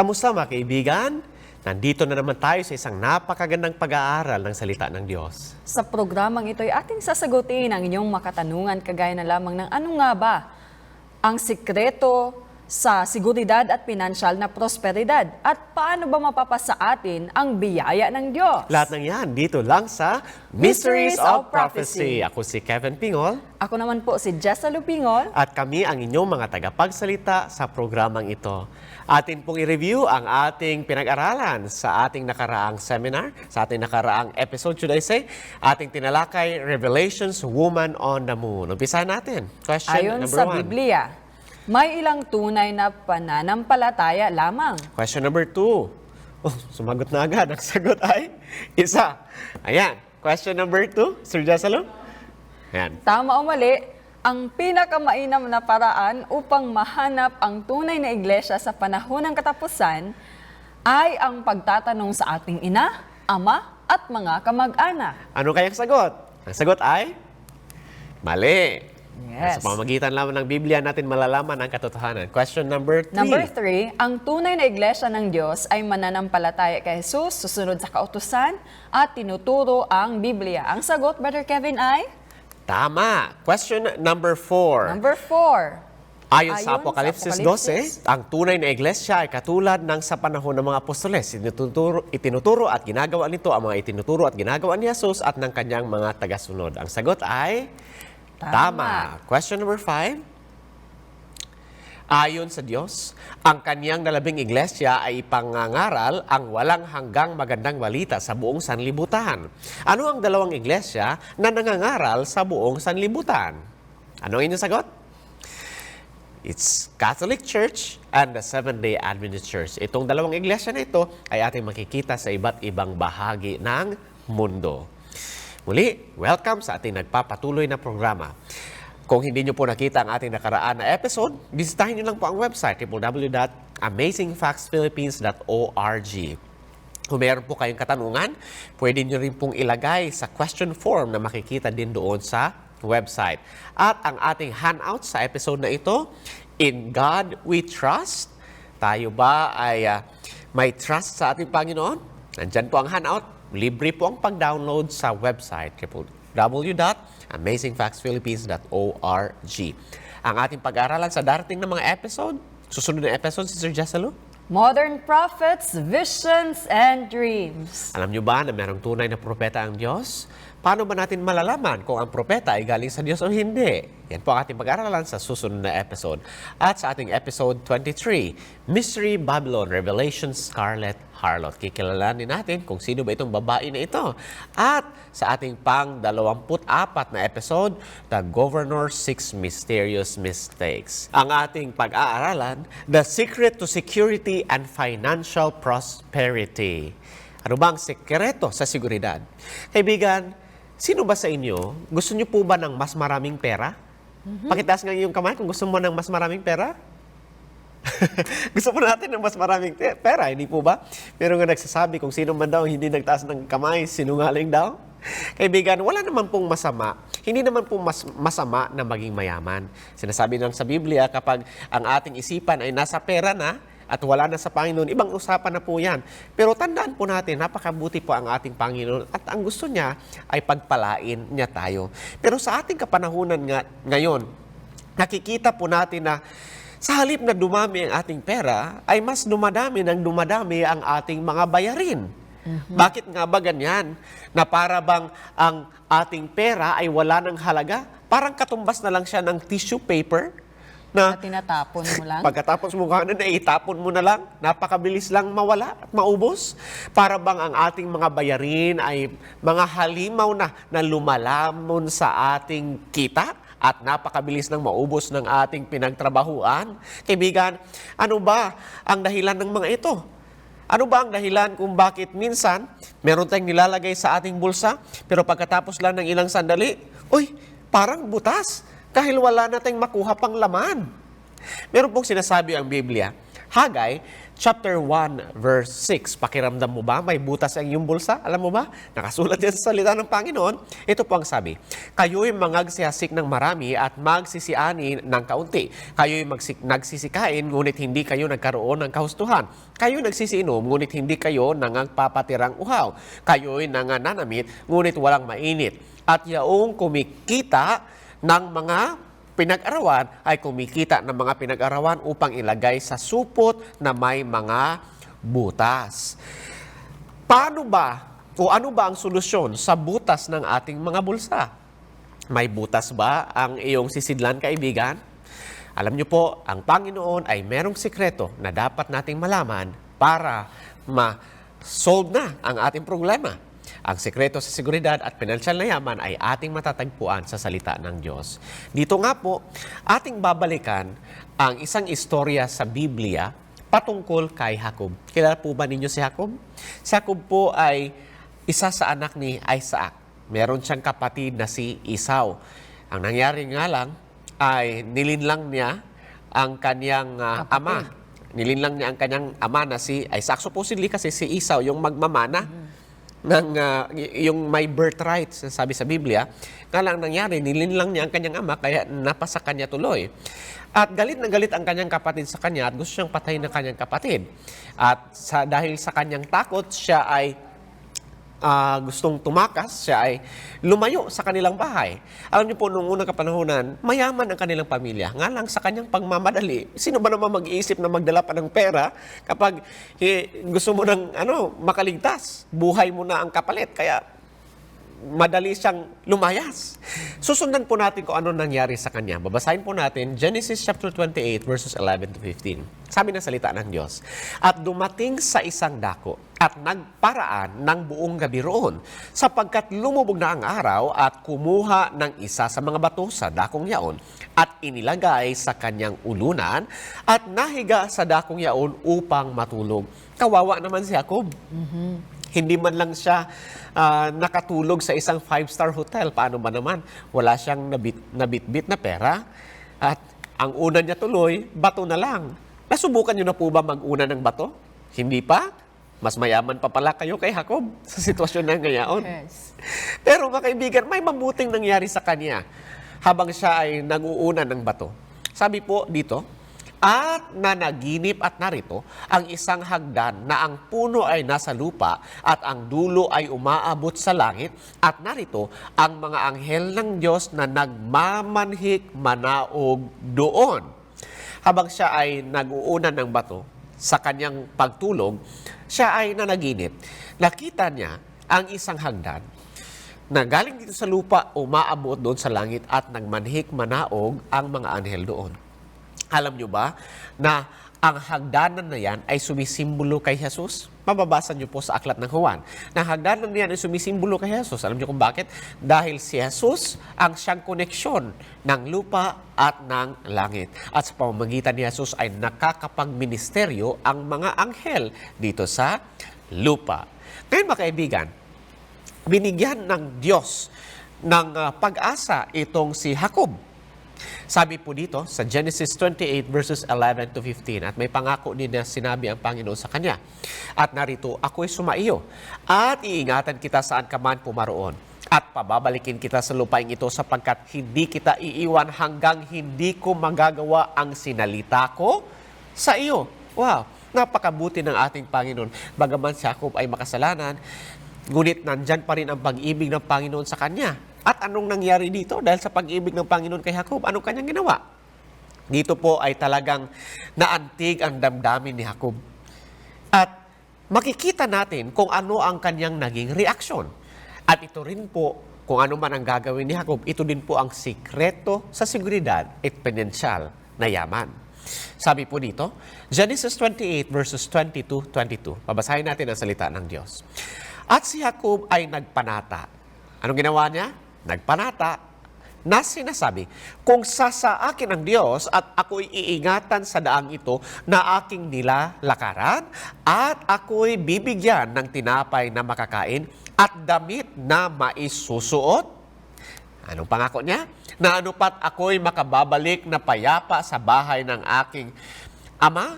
Kamusta mga kaibigan? Nandito na naman tayo sa isang napakagandang pag-aaral ng salita ng Diyos. Sa programang ito ay ating sasagutin ang inyong makatanungan kagaya na lamang ng ano nga ba ang sikreto sa seguridad at pinansyal na prosperidad at paano ba mapapasa atin ang biyaya ng Diyos. Lahat ng yan dito lang sa Mysteries of Prophecy. Ako si Kevin Pingol. Ako naman po si Jessa Lupingol. At kami ang inyong mga tagapagsalita sa programang ito. Atin pong i-review ang ating pinag-aralan sa ating nakaraang seminar, sa ating nakaraang episode, should I say, ating tinalakay, Revelations, Woman on the Moon. Umpisahan natin. Question Ayon number sa 1. Biblia, may ilang tunay na pananampalataya lamang. Question number 2. Oh, sumagot na agad. Ang sagot ay isa. Ayan. Question number 2, Sir Jasalo. Ayan. Tama o mali, ang pinakamainam na paraan upang mahanap ang tunay na iglesia sa panahon ng katapusan ay ang pagtatanong sa ating ina, ama, at mga kamag-anak. Ano kayang sagot? Ang sagot ay mali. Yes. Sa pamamagitan lamang ng Biblia natin malalaman ang katotohanan. Question number 3. Number 3, ang tunay na iglesia ng Diyos ay mananampalataya kay Jesus, susunod sa kautusan, at tinuturo ang Biblia. Ang sagot, Brother Kevin, ay? Tama. Question number 4. Number 4. Ayon sa Apokalipsis 12, ang tunay na iglesia ay katulad ng sa panahon ng mga apostoles. Itinuturo at ginagawa nito ang mga itinuturo at ginagawa ni Jesus at ng kanyang mga tagasunod. Ang sagot ay tama. Question number 5. Ayon sa Diyos, ang kanyang nalabing iglesia ay ipangangaral ang walang hanggang magandang balita sa buong sanlibutan. Ano ang dalawang iglesia na nangangaral sa buong sanlibutan? Ano ang inyong sagot? It's Catholic Church and the Seventh-day Adventist Church. Itong dalawang iglesia na ito ay ating makikita sa iba't ibang bahagi ng mundo. Muli, welcome sa ating nagpapatuloy na programa. Kung hindi nyo po nakita ang ating nakaraan na episode, bisitahin nyo lang po ang website www.amazingfactsphilippines.org. Kung meron po kayong katanungan, pwede nyo rin pong ilagay sa question form na makikita din doon sa website. At ang ating handout sa episode na ito, In God We Trust. Tayo ba ay may trust sa ating Panginoon? Nandyan po ang handout. Libre po ang pag-download sa website www.amazingfactsphilippines.org. Ang ating pag-aaralan sa darating na mga episode, susunod na episode si Sir Jessalo? Modern Prophets, Visions, and Dreams. Alam nyo ba na merong tunay na propeta ang Diyos? Paano ba natin malalaman kung ang propeta ay galing sa Diyos o hindi? Yan po ang ating pag-aaralan sa susunod na episode. At sa ating episode 23, Mystery Babylon, Revelation Scarlet Harlot. Kikilalanin natin kung sino ba itong babae na ito. At sa ating pang-24 na episode, The Governor's 6 Mysterious Mistakes. Ang ating pag-aaralan, The Secret to Security and Financial Prosperity. Ano ba ang sekreto sa seguridad? Kaibigan, sino ba sa inyo, gusto nyo po ba ng mas maraming pera? Pakitaas nga yung kamay kung gusto mo ng mas maraming pera. Gusto po natin ng mas maraming pera, hindi po ba? Pero nga nagsasabi kung sino man daw hindi nagtaas ng kamay, sinungaling daw. Kaibigan, wala naman pong masama. Hindi naman pong masama na maging mayaman. Sinasabi lang sa Biblia, kapag ang ating isipan ay nasa pera na, at wala na sa Panginoon, ibang usapan na po yan. Pero tandaan po natin, napakabuti po ang ating Panginoon at ang gusto niya ay pagpalain niya tayo. Pero sa ating kapanahunan ngayon, nakikita po natin na sa halip na dumami ang ating pera, ay mas dumadami ang ating mga bayarin. Bakit nga ba ganyan? Na para bang ang ating pera ay wala ng halaga? Parang katumbas na lang siya ng tissue paper na Tinatapon mo lang. pagkatapos mo na itapon mo na lang, napakabilis lang mawala at maubos. Para bang ang ating mga bayarin ay mga halimaw na lumalamon sa ating kita at napakabilis nang maubos ng ating pinagtrabahuan. Kaibigan, ano ba ang dahilan ng mga ito? Ano ba ang dahilan kung bakit minsan meron tayong nilalagay sa ating bulsa, pero pagkatapos lang ng ilang sandali, parang butas kahit wala na tayong makuha pang laman? Meron pong sinasabi ang Biblia, Haggai chapter 1, verse 6. Pakiramdam mo ba may butas ang iyong bulsa? Alam mo ba? Nakasulat yan sa salita ng Panginoon. Ito po ang sabi, kayo'y magsisik ng marami at magsisiani ng kaunti. Kayo'y nagsisikain, ngunit hindi kayo nagkaroon ng kahustuhan. Kayo'y nagsisiinom, ngunit hindi kayo nangpapatirang uhaw. Kayo'y nangananamit, ngunit walang mainit. At yaong kumikita ng mga pinag-arawan ay kumikita ng mga pinag-arawan upang ilagay sa supot na may mga butas. Paano ba o ano ba ang solusyon sa butas ng ating mga bulsa? May butas ba ang iyong sisidlan, kaibigan? Alam niyo po, ang Panginoon ay merong sikreto na dapat nating malaman para ma-solve na ang ating problema. Ang sekreto sa seguridad at pinansyal na yaman ay ating matatagpuan sa salita ng Diyos. Dito nga po, ating babalikan ang isang istorya sa Biblia patungkol kay Jacob. Kilala po ba ninyo si Jacob? Si Jacob po ay isa sa anak ni Isaac. Meron siyang kapatid na si Esau. Ang nangyari nga lang ay nilinlang niya ang kanyang ama. Nilinlang niya ang kanyang ama na si Isaac. Supposedly kasi si Esau yung magmamana ng yung may birthright, sabi sa Biblia. Nga lang nangyari, nilinlang niya ang kanyang ama, kaya napasa kanya tuloy. At galit na galit ang kanyang kapatid sa kanya at gusto siyang patayin ng kanyang kapatid. At dahil sa kanyang takot, siya ay gustong tumakas, siya ay lumayo sa kanilang bahay. Alam niyo po, noong unang kapanahonan, mayaman ang kanilang pamilya. Nga lang sa kanyang pagmamadali, sino ba naman mag-iisip na magdala pa ng pera kapag gusto mo ng makaligtas? Buhay mo na ang kapalit, kaya madali siyang lumayas. Susundan po natin kung ano nangyari sa kanya. Babasahin po natin Genesis chapter 28 verses 11 to 15. Sabi ng salita ng Diyos, at dumating sa isang dako at nagparaan ng buong gabi roon, sapagkat lumubog na ang araw at kumuha ng isa sa mga bato sa dakong yaon at inilagay sa kanyang ulunan at nahiga sa dakong yaon upang matulog. Kawawa naman si Jacob. Hindi man lang siya nakatulog sa isang 5-star hotel. Paano ba naman? Wala siyang nabitbit na pera. At ang una niya tuloy, bato na lang. Nasubukan niyo na po ba mag-una ng bato? Hindi pa? Mas mayaman pa pala kayo kay Jacob sa sitwasyon na ngayon. Yes. Pero mga kaibigan, may mabuting nangyari sa kanya habang siya ay nag-uuna ng bato. Sabi po dito, at nanaginip at narito ang isang hagdan na ang puno ay nasa lupa at ang dulo ay umaabot sa langit at narito ang mga anghel ng Diyos na nagmamanhik manaog doon. Habang siya ay nag-uunan ng bato sa kanyang pagtulog, siya ay nanaginip. Nakita niya ang isang hagdan na galing dito sa lupa, umaabot doon sa langit at nagmanhik manaog ang mga anghel doon. Alam nyo ba na ang hagdanan na yan ay sumisimbolo kay Jesus? Mababasa nyo po sa aklat ng Juan. Na hagdanan na yan ay sumisimbolo kay Jesus. Alam nyo kung bakit? Dahil si Jesus ang siyang koneksyon ng lupa at ng langit. At sa pamamagitan ni Jesus ay nakakapagministeryo ang mga anghel dito sa lupa. Ngayon mga kaibigan, binigyan ng Diyos ng pag-asa itong si Jacob. Sabi po dito sa Genesis 28 verses 11 to 15, at may pangako din na sinabi ang Panginoon sa kanya. At narito, ako'y sumaiyo at iingatan kita saan ka man pumaroon. At pababalikin kita sa lupaing ito sapagkat hindi kita iiwan hanggang hindi ko magagawa ang sinalita ko sa iyo. Wow, napakabuti ng ating Panginoon. Bagaman si Jacob ay makasalanan, ngunit nandyan pa rin ang pag-ibig ng Panginoon sa kanya. At anong nangyari dito? Dahil sa pag-ibig ng Panginoon kay Jacob, anong kanyang ginawa? Dito po ay talagang naantig ang damdamin ni Jacob. At makikita natin kung ano ang kanyang naging reaksyon. At ito rin po, kung ano man ang gagawin ni Jacob, ito din po ang sikreto sa seguridad at pinansyal na yaman. Sabi po dito, Genesis 28 verses 20-22. Babasahin natin ang salita ng Diyos. At si Jacob ay nagpanata. Anong ginawa niya? Nagpanata na sinasabi, kung sasaakin ang Diyos at ako'y iingatan sa daang ito na aking nilalakaran at ako'y bibigyan ng tinapay na makakain at damit na maisusuot. Anong pangako niya? Na anupat ako'y makababalik na payapa sa bahay ng aking ama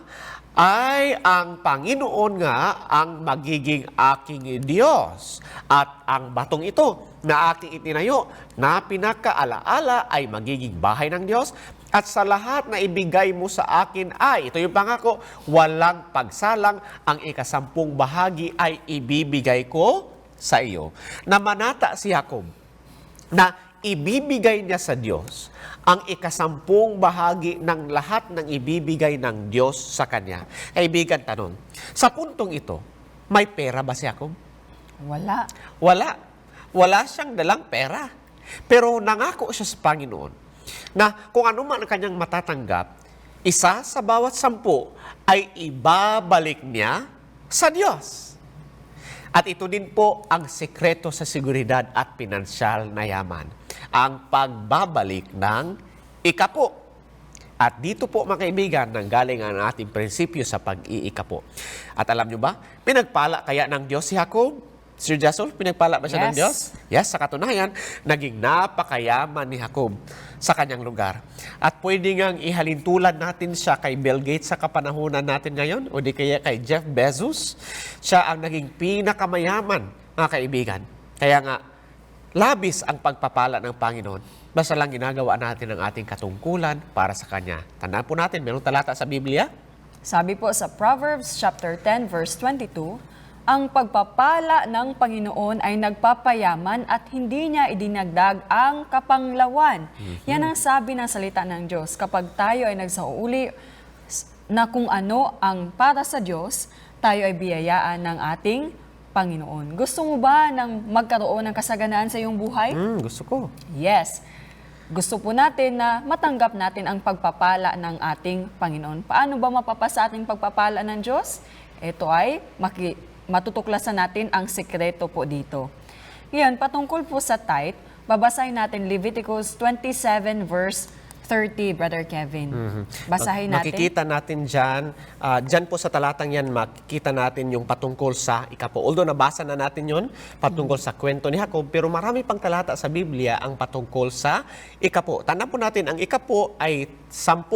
ay ang Panginoon nga ang magiging aking Diyos. At ang batong ito na aking itinayo na pinakaalaala ay magiging bahay ng Diyos. At sa lahat na ibigay mo sa akin ay, ito yung pangako, walang pagsalang, ang 10 bahagi ay ibibigay ko sa iyo. Namanata si Jacob na ibibigay niya sa Diyos ang 10 bahagi ng lahat ng ibibigay ng Diyos sa kanya. Kaibigan, tanong, sa puntong ito, may pera ba si Jacob? Wala. Wala. Wala siyang dalang pera. Pero nangako siya sa Panginoon na kung ano man ang kanyang matatanggap, isa sa bawat 10 ay ibabalik niya sa Diyos. At ito din po ang sekreto sa seguridad at pinansyal na yaman. Ang pagbabalik ng 10. At dito po mga kaibigan, nanggaling ang ating prinsipyo sa pag-iikapo. At alam nyo ba, pinagpala kaya ng Diyos si Jacob? Sir Jasol, pinagpala ba siya ng Yes. Diyos? Yes, sa katunayan, naging napakayaman ni Jacob sa kanyang lugar. At pwede ngang ihalintulad natin siya kay Bill Gates sa kapanahunan natin ngayon o di kaya kay Jeff Bezos. Siya ang naging pinakamayaman, mga kaibigan. Kaya nga, labis ang pagpapala ng Panginoon. Basta lang ginagawa natin ang ating katungkulan para sa Kanya. Tandaan po natin, mayroong talata sa Biblia. Sabi po sa Proverbs chapter 10 verse 22, ang pagpapala ng Panginoon ay nagpapayaman at hindi niya idinagdag ang kapanglawan. Yan ang sabi ng salita ng Diyos. Kapag tayo ay nagsauli na kung ano ang para sa Diyos, tayo ay biyayaan ng ating Panginoon. Gusto mo ba ng magkaroon ng kasaganaan sa iyong buhay? Gusto ko. Yes. Gusto po natin na matanggap natin ang pagpapala ng ating Panginoon. Paano ba mapapasa ating pagpapala ng Diyos? Ito ay matutuklasan natin ang sekreto po dito. Ngayon, patungkol po sa tithe, babasahin natin Leviticus 27 verse 30, Brother Kevin. Basahin natin. Makikita natin dyan po sa talatang yan, makikita natin yung patungkol sa ikapo. Although nabasa na natin yon patungkol sa kwento ni Jacob, pero marami pang talata sa Biblia ang patungkol sa ikapo. Tandaan po natin, ang ikapo ay 10%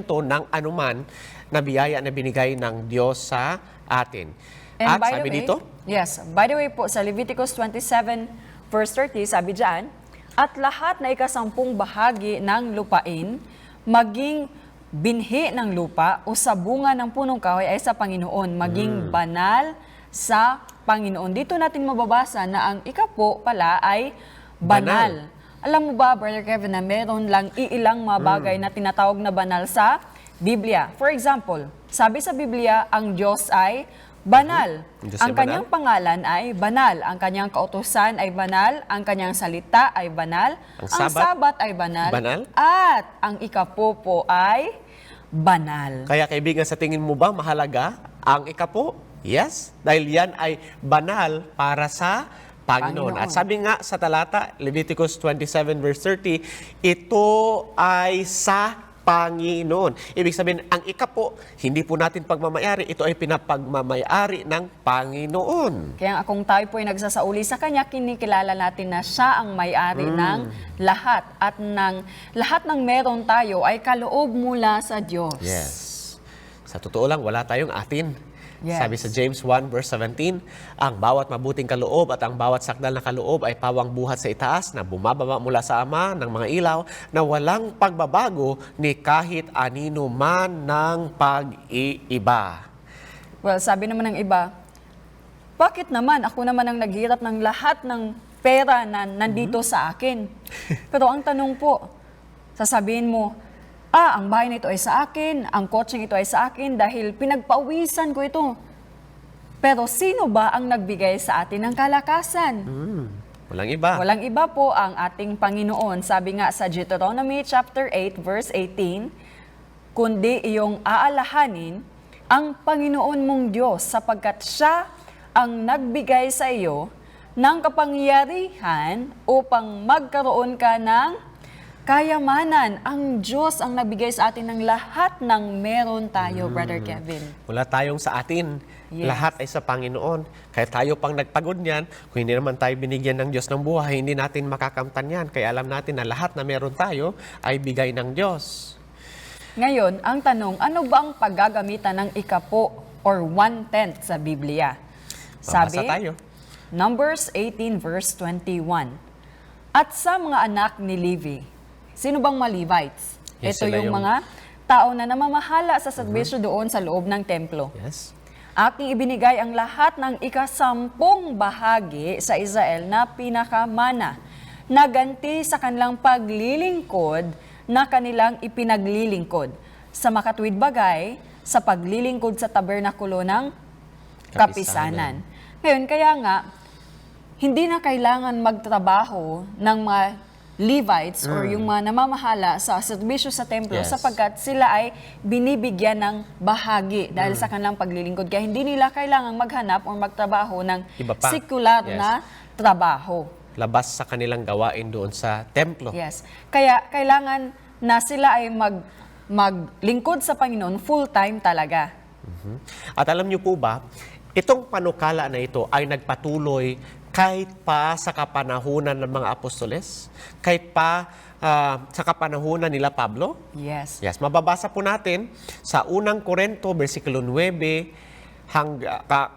ng anuman na biyaya na binigay ng Diyos sa atin. And At by the sabi way, dito, yes, by the way po, sa Leviticus 27 verse 30, sabi dyan, at lahat na 10 bahagi ng lupain, maging binhi ng lupa o sa bunga ng punong kahoy ay sa Panginoon, maging banal sa Panginoon. Dito natin mababasa na ang ikapo pala ay banal. Alam mo ba, Brother Kevin, na meron lang iilang mga bagay na tinatawag na banal sa Biblia. For example, sabi sa Biblia, ang Diyos ay banal. Diyos Ang ay kanyang pangalan ay banal. Ang kanyang kautusan ay banal. Ang kanyang salita ay banal. Ang Ang Sabat, sabat ay banal. banal. At ang ikapo ay banal. kaya kaibigan, sa tingin mo ba mahalaga ang ikapo? Yes, dahil yan ay banal para sa Panginoon. Panginoon. At sabi nga sa talata, Leviticus 27 verse 30, ito ay sa Panginoon. Ibig sabihin, ang ikapo, hindi po natin pagmamayari, ito ay pinapagmamayari ng Panginoon. Kaya kung tayo po ay nagsasauli sa Kanya, kinikilala natin na Siya ang may-ari ng lahat. At lahat ng meron tayo ay kaloob mula sa Diyos. Yes. Sa totoo lang, wala tayong atin. Yes. Sabi sa James 1 verse 17, ang bawat mabuting kaloob at ang bawat sakdal na kaloob ay pawang buhat sa itaas na bumababa mula sa Ama ng mga ilaw na walang pagbabago ni kahit anino man ng pag-iiba. Well, sabi naman ng iba, bakit naman ako naman ang naghirap ng lahat ng pera na nandito sa akin? Pero ang tanong po, sasabihin mo, ang bahay na ito ay sa akin, ang kotseng ito ay sa akin dahil pinagpawisan ko ito. Pero sino ba ang nagbigay sa atin ng kalakasan? Walang iba. Walang iba po ang ating Panginoon. Sabi nga sa Deuteronomy chapter 8 verse 18, kundi iyong aalahanin ang Panginoon mong Diyos sapagkat Siya ang nagbigay sa iyo ng kapangyarihan upang magkaroon ka ng kayamanan. Ang Diyos ang nagbigay sa atin ng lahat ng meron tayo, Brother Kevin. Wala tayong sa atin. Yes. Lahat ay sa Panginoon. Kaya tayo pang nagpagod niyan, kung hindi naman tayo binigyan ng Diyos ng buhay, hindi natin makakamtan yan. Kaya alam natin na lahat na meron tayo ay bigay ng Diyos. Ngayon, ang tanong, ano ba ang paggagamitan ng ikapo or 1/10 sa Biblia? Babasa tayo. Numbers 18 verse 21. At sa mga anak ni Levi, sino bang mga Levites? Yes, Ito sila yung yung- mga tao na namamahala sa serbisyo doon sa loob ng templo. Yes. Aking ibinigay ang lahat ng ika-10 bahagi sa Israel na pinakamana na ganti sa kanilang paglilingkod na kanilang ipinaglilingkod sa makatuwid bagay sa paglilingkod sa tabernakulo ng kapisanan. Ngayon, kaya nga, hindi na kailangan magtrabaho ng mga Levites or yung mga namamahala sa serbisyo sa templo Yes. sapagkat sila ay binibigyan ng bahagi dahil sa kanilang paglilingkod. Kaya hindi nila kailangan maghanap o magtrabaho ng Iba pa. sekular Yes. na trabaho. Labas sa kanilang gawain doon sa templo. Yes. Kaya kailangan na sila ay maglingkod sa Panginoon full-time talaga. At alam niyo po ba, itong panukala na ito ay nagpatuloy kahit pa sa kapanahunan ng mga apostoles, kahit pa sa kapanahunan nila Pablo. Yes. Yes, mababasa po natin sa unang Korinto, versikulo 9,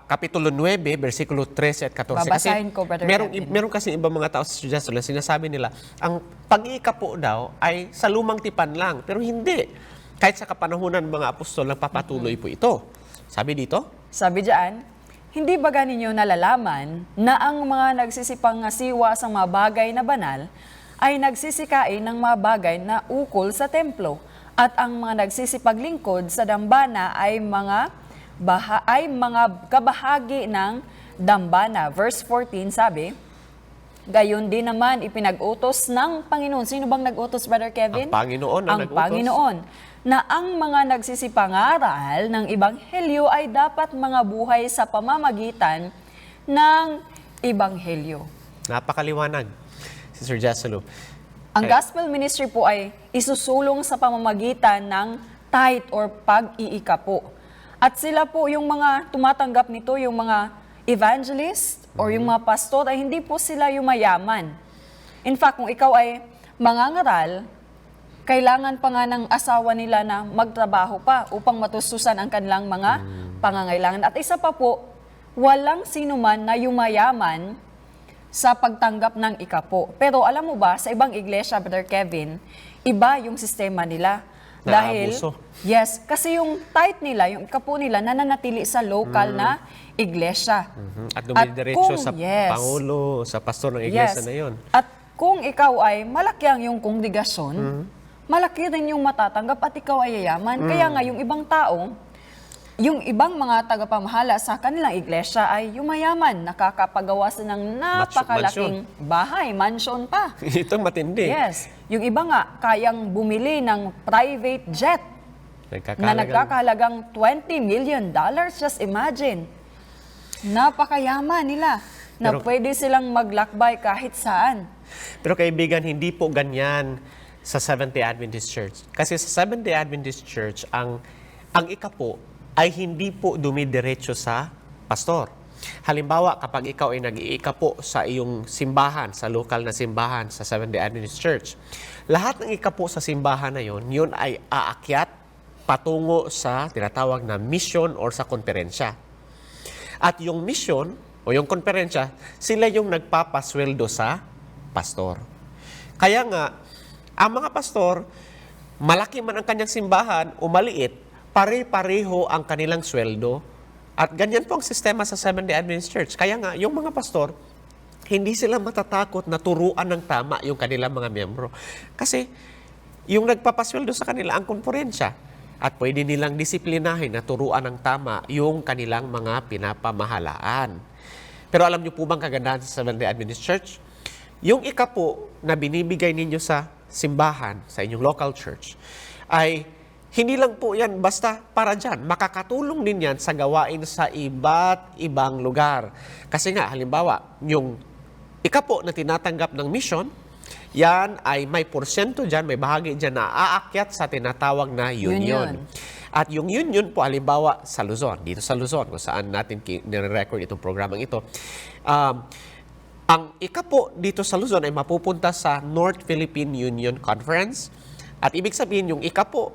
Kapitulo 9, versikulo 13 at 14. Babasahin ko, Brother Kevin. meron kasi ibang mga tao sa Jerusalem, sinasabi nila, ang pag-iikapo daw ay sa lumang tipan lang. Pero hindi. Kahit sa kapanahunan ng mga apostol, nagpapatuloy po ito. Sabi dito, Sabi diyan, hindi ba ninyo nalalaman na ang mga nagsisipangasiwa sa mga bagay na banal ay nagsisikain ng mga bagay na ukol sa templo at ang mga nagsisipaglingkod sa dambana ay mga kabahagi ng dambana. Verse 14 sabi, gayon din naman ipinag-utos ng Panginoon. Sino bang nag-utos, Brother Kevin? ang Panginoon ang Ang nag-utos. Panginoon. Na ang mga nagsisipangaral ng Ebanghelyo ay dapat mga buhay sa pamamagitan ng Ebanghelyo. Napakaliwanag, Sister Jaselu. Ang gospel ministry po ay isusulong sa pamamagitan ng tithe or pag-iikapo. At sila po yung mga tumatanggap nito, yung mga evangelist or yung mga pastor, ay hindi po sila yung mayaman. In fact, kung ikaw ay mangangaral, kailangan pa nga ng asawa nila na magtrabaho pa upang matustusan ang kanilang mga pangangailangan. At isa pa po, walang sinuman na yumayaman sa pagtanggap ng ikapo. Pero alam mo ba, sa ibang iglesia, Brother Kevin, iba yung sistema nila. Dahil, Naabuso. yes, kasi yung tithe nila, yung ikapo nila, nananatili sa local na iglesia. At dumidiretso kung- sa yes. Pangulo, sa pastor ng iglesia na yon. At kung ikaw ay malaki ang iyong kongregasyon, malaki rin yung matatanggap at ikaw ay yayaman. Kaya nga yung ibang tao, yung ibang mga tagapamahala sa kanilang iglesia ay yumayaman, nakakapagawa sila ng napakalaking bahay, mansion pa. Ito matindi. Yes. Yung iba nga, kayang bumili ng private jet na nagkakahalagang $20 million. Just imagine. Napakayaman nila na Pero- pwede silang maglakbay kahit saan. Pero kaibigan, hindi po ganyan sa Seventh-day Adventist Church. Kasi sa Seventh-day Adventist Church, ang ikapo ay hindi po dumidiretso sa pastor. Halimbawa, kapag ikaw ay nag-iikapo sa iyong simbahan, sa lokal na simbahan sa Seventh-day Adventist Church, lahat ng ikapo sa simbahan na yun ay aakyat patungo sa tinatawag na mission or sa konferensya. At yung mission o yung konferensya, sila yung nagpapasweldo sa pastor. Kaya nga, ang mga pastor, malaki man ang kanyang simbahan o maliit, pare-pareho ang kanilang sweldo. At ganyan po ang sistema sa Seventh-day Adventist Church. Kaya nga, yung mga pastor, hindi sila matatakot na turuan ng tama yung kanilang mga miyembro. Kasi yung nagpapasweldo sa kanila ang konferensya. At pwede nilang disiplinahin na turuan ng tama yung kanilang mga pinapamahalaan. Pero alam niyo po bang kagandahan sa Seventh-day Adventist Church? Yung ikapo na binibigay ninyo sa simbahan, sa inyong local church, ay hindi lang po yan basta para dyan. Makakatulong din yan sa gawain sa iba't ibang lugar. Kasi nga, halimbawa, yung ikapo na tinatanggap ng mission, yan ay may porsyento dyan, may bahagi dyan na aakyat sa tinatawag na union. At yung union po, halimbawa sa Luzon, dito sa Luzon, kung saan natin nire-record itong programang ito, ang ikapo dito sa Luzon ay mapupunta sa North Philippine Union Conference. At ibig sabihin, yung ikapo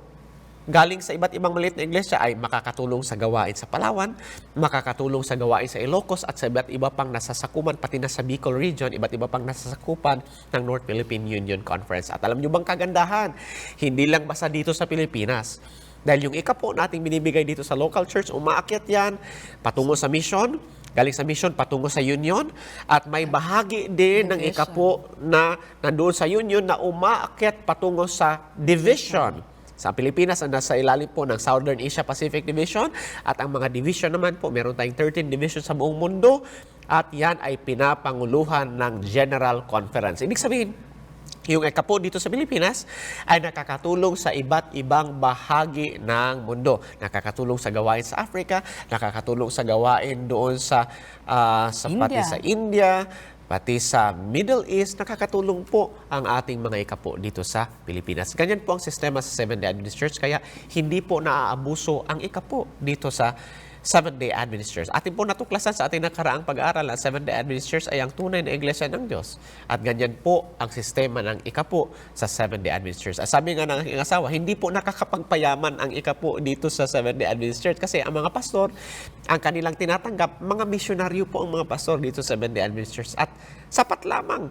galing sa iba't ibang maliit na iglesia ay makakatulong sa gawain sa Palawan, makakatulong sa gawain sa Ilocos at sa iba't iba pang nasasakupan, pati na sa Bicol region, iba't iba pang nasasakupan ng North Philippine Union Conference. At alam nyo bang kagandahan? Hindi lang basta dito sa Pilipinas. Dahil yung ikapo nating binibigay dito sa local church, umaakyat yan patungo sa mission, galing sa mission patungo sa union, at may bahagi din ng ikapo na nandoon sa union na umaakyat patungo sa division. Sa Pilipinas, ang nasa ilalim po ng Southern Asia Pacific Division, at ang mga division naman po, meron tayong 13 division sa buong mundo, at yan ay pinapanguluhan ng General Conference. Ibig sabihin, yung ikapo dito sa Pilipinas ay nakakatulong sa iba't ibang bahagi ng mundo. Nakakatulong sa gawain sa Africa, nakakatulong sa gawain doon sa pati sa India, pati sa Middle East. Nakakatulong po ang ating mga ikapo dito sa Pilipinas. Ganyan po ang sistema sa Seventh-day Adventist Church, kaya hindi po naaabuso ang ikapo dito sa Seventh-day Adventist Church. Atin po natuklasan sa ating nakaraang pag-aaral ang Seventh-day Adventist Church ay ang tunay na iglesia ng Diyos. At ganyan po ang sistema ng ikapo sa Seventh-day Adventist Church. At sabi nga ng aking asawa, hindi po nakakapagpayaman ang ikapo dito sa Seventh-day Adventist Church kasi ang mga pastor, ang kanilang tinatanggap, mga misyonaryo po ang mga pastor dito sa Seventh-day Adventist Church. At sapat lamang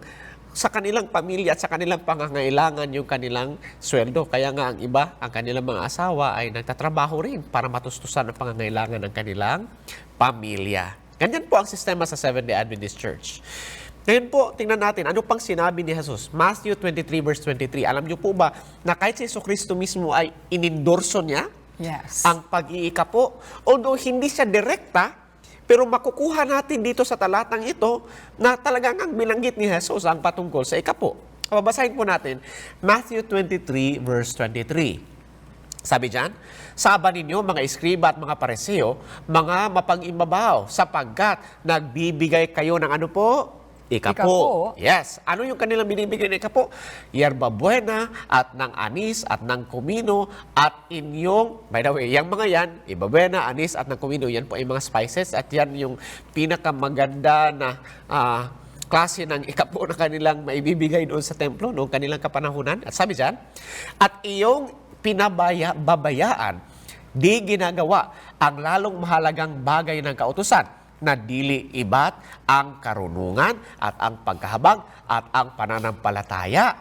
sa kanilang pamilya at sa kanilang pangangailangan yung kanilang sweldo. Kaya nga ang iba, ang kanilang mga asawa ay nagtatrabaho rin para matustusan ang pangangailangan ng kanilang pamilya. Ganyan po ang sistema sa Seventh-day Adventist Church. Ngayon po, tingnan natin, ano pang sinabi ni Jesus? Matthew 23 verse 23. Alam niyo po ba na kahit si Jesucristo mismo ay inendorso niya ang pag-iikapo? Although hindi siya direkta, pero makukuha natin dito sa talatang ito na talagang ang binanggit ni Jesus ang patungkol sa ikapo. Babasahin po natin, Matthew 23 verse 23. Sabi dyan, "Saba ninyo mga iskriba at mga pareseo, mga mapag-imbabaw, sapagkat nagbibigay kayo ng ano po? Ikapo. Yes. Ano yung kanilang binibigay ng ikapo? Yerba buena at ng anis at ng kumino at inyong, by the way, yung mga yan, yerba buena, anis at ng kumino, yan po ay mga spices at yan yung pinakamaganda na klase ng ikapo na kanilang maibibigay doon sa templo noong kanilang kapanahunan. At sabi dyan, at iyong babayaan, di ginagawa ang lalong mahalagang bagay ng kautusan na dili iba't ang karunungan at ang pagkahabag at ang pananampalataya.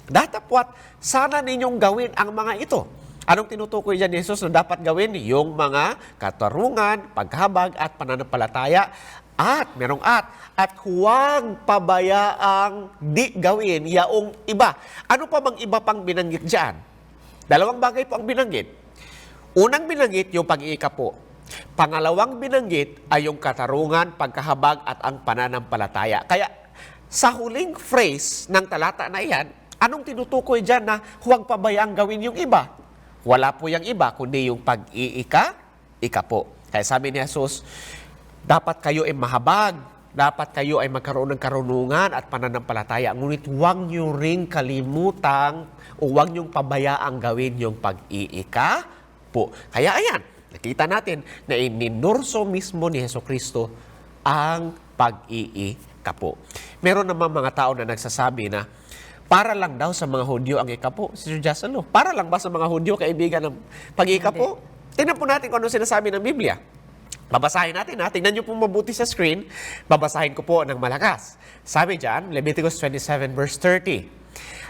Datapwat, sana ninyong gawin ang mga ito. Anong tinutukoy dyan ni Jesus na dapat gawin? Yung mga katarungan, pagkahabag at pananampalataya. At, merong at huwag pabayaang di gawin yaong iba. Ano pa bang iba pang binanggit dyan? Dalawang bagay po ang binanggit. Unang binanggit yung pag-iikapo. Pangalawang binanggit ay yung katarungan, pagkahabag at ang pananampalataya. Kaya sa huling phrase ng talata na iyan, anong tinutukoy dyan na huwag pabayang gawin yung iba? Wala po yung iba, kundi yung pag-ika po. Kaya sabi ni Jesus, dapat kayo ay mahabag, dapat kayo ay magkaroon ng karunungan at pananampalataya. Ngunit huwag nyo ring kalimutang o huwag nyong pabayaang gawin yung pag-iika po. Kaya ayan, nakita natin na ininurso mismo ni Jesucristo ang pag-iikapo. Meron naman mga tao na nagsasabi na para lang daw sa mga Hudyo ang ikapo. Sir Jasalo, para lang ba sa mga Hudyo kaibigan ng pag-iikapo? Tingnan po natin kung ano sinasabi ng Biblia. Babasahin natin ha. Tingnan nyo po mabuti sa screen. Babasahin ko po ng malakas. Sabi dyan, Leviticus 27 verse 30.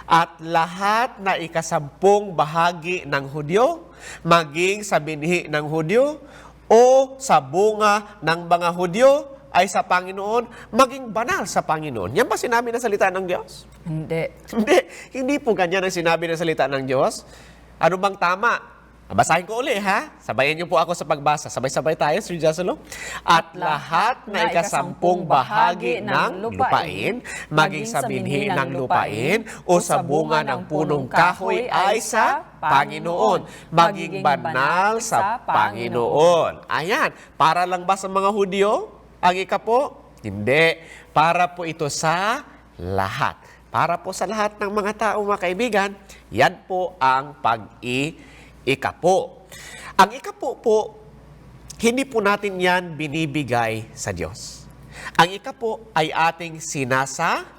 At lahat na ikasampung bahagi ng Hudyo, maging sa binhi ng Hudyo o sa bunga ng mga Hudyo ay sa Panginoon, maging banal sa Panginoon. Yan ba sinabi ng salita ng Diyos? Hindi. Hindi po ganyan ang sinabi ng salita ng Diyos. Ano bang tama? Basahin ko uli ha. Sabayan niyo po ako sa pagbasa. Sabay-sabay tayo, Sir Jasalo. At lahat na ikasampung bahagi ng lupain, maging sa binhi ng lupain o sa bunga ng punong kahoy ay sa Panginoon. Maging banal sa Panginoon. Ayan. Para lang ba sa mga Hudyo ang ikapo? Hindi. Para po ito sa lahat. Para po sa lahat ng mga tao, mga kaibigan, yan po ang ikapo. Ang ikapo po, hindi po natin yan binibigay sa Diyos. Ang ikapo ay ating sinasa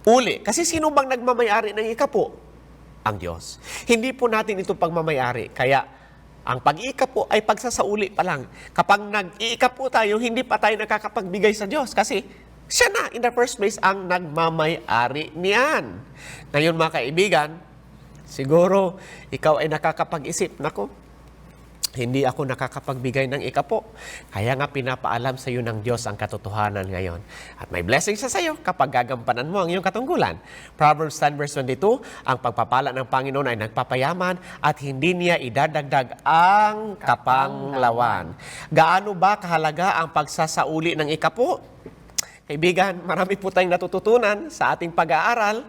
uli. Kasi sino bang nagmamayari ng ikapo? ang Diyos. Hindi po natin ito pagmamayari. Kaya ang pag-iikap po ay pagsasauli pa lang. Kapag nag-iikap po tayo, hindi pa tayo nakakapagbigay sa Diyos kasi siya na, in the first place, ang nagmamay-ari niyan. Ngayon mga kaibigan, siguro ikaw ay nakakapag-isip, nako, hindi ako nakakapagbigay ng ikapo. Kaya nga pinapaalam sa iyo ng Diyos ang katotohanan ngayon. At may blessing siya sa iyo kapag gagampanan mo ang iyong katungkulan. Proverbs 10 verse 22, ang pagpapala ng Panginoon ay nagpapayaman at hindi niya idadagdag ang kapanglawan. Gaano ba kahalaga ang pagsasauli ng ikapo? Kaibigan, marami po tayong natututunan sa ating pag-aaral.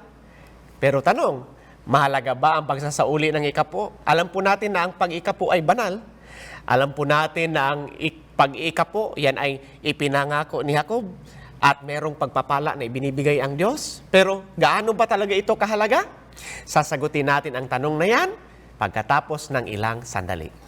Pero tanong, mahalaga ba ang pagsasauli ng ikapo? Alam po natin na ang pag-ikapo ay banal. Alam po natin na ang pag-ikapo, yan ay ipinangako ni Jacob at merong pagpapala na ibinibigay ang Diyos. Pero gaano ba talaga ito kahalaga? Sasagutin natin ang tanong na yan pagkatapos ng ilang sandali.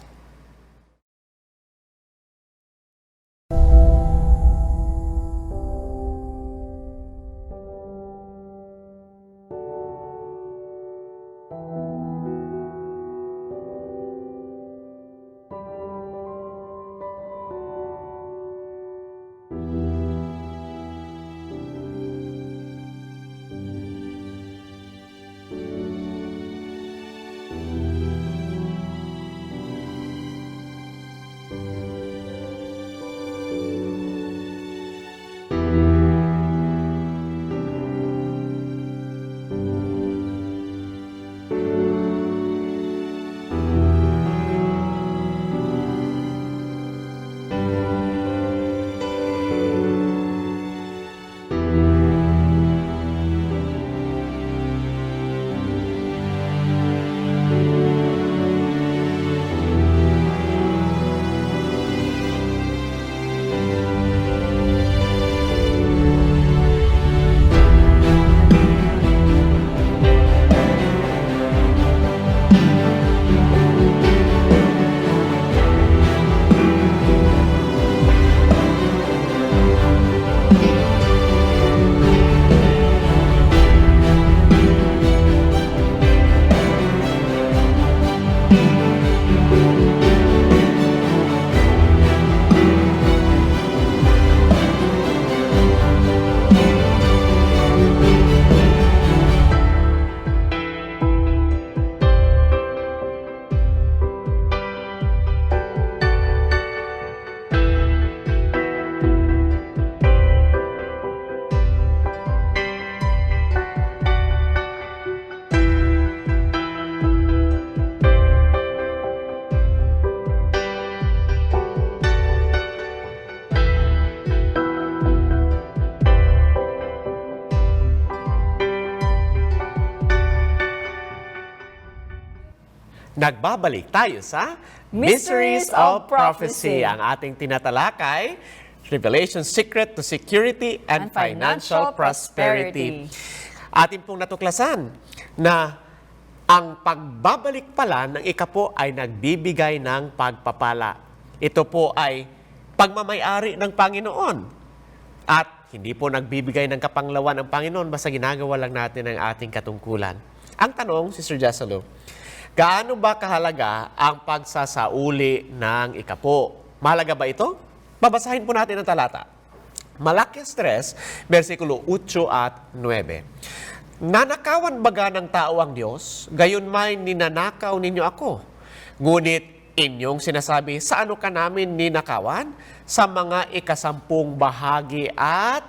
Nagbabalik tayo sa Mysteries of Prophecy. Ang ating tinatalakay, Revelation Secret to Security and Financial Prosperity. Atin pong natuklasan na ang pagbabalik pala ng ikapo ay nagbibigay ng pagpapala. Ito po ay pagmamayari ng Panginoon. At hindi po nagbibigay ng kapanglawan ng Panginoon basta ginagawa lang natin ang ating katungkulan. Ang tanong, Sister Jessalo, gaano ba kahalaga ang pagsasauli ng ikapo? Mahalaga ba ito? Babasahin po natin ang talata. Malakias 3, versikulo 8 at 9. Nanakawan baga ng tao ang Diyos, gayon may ninanakaw ninyo ako. Ngunit inyong sinasabi, sa ano ka namin ninakawan? Sa mga ikasampung bahagi at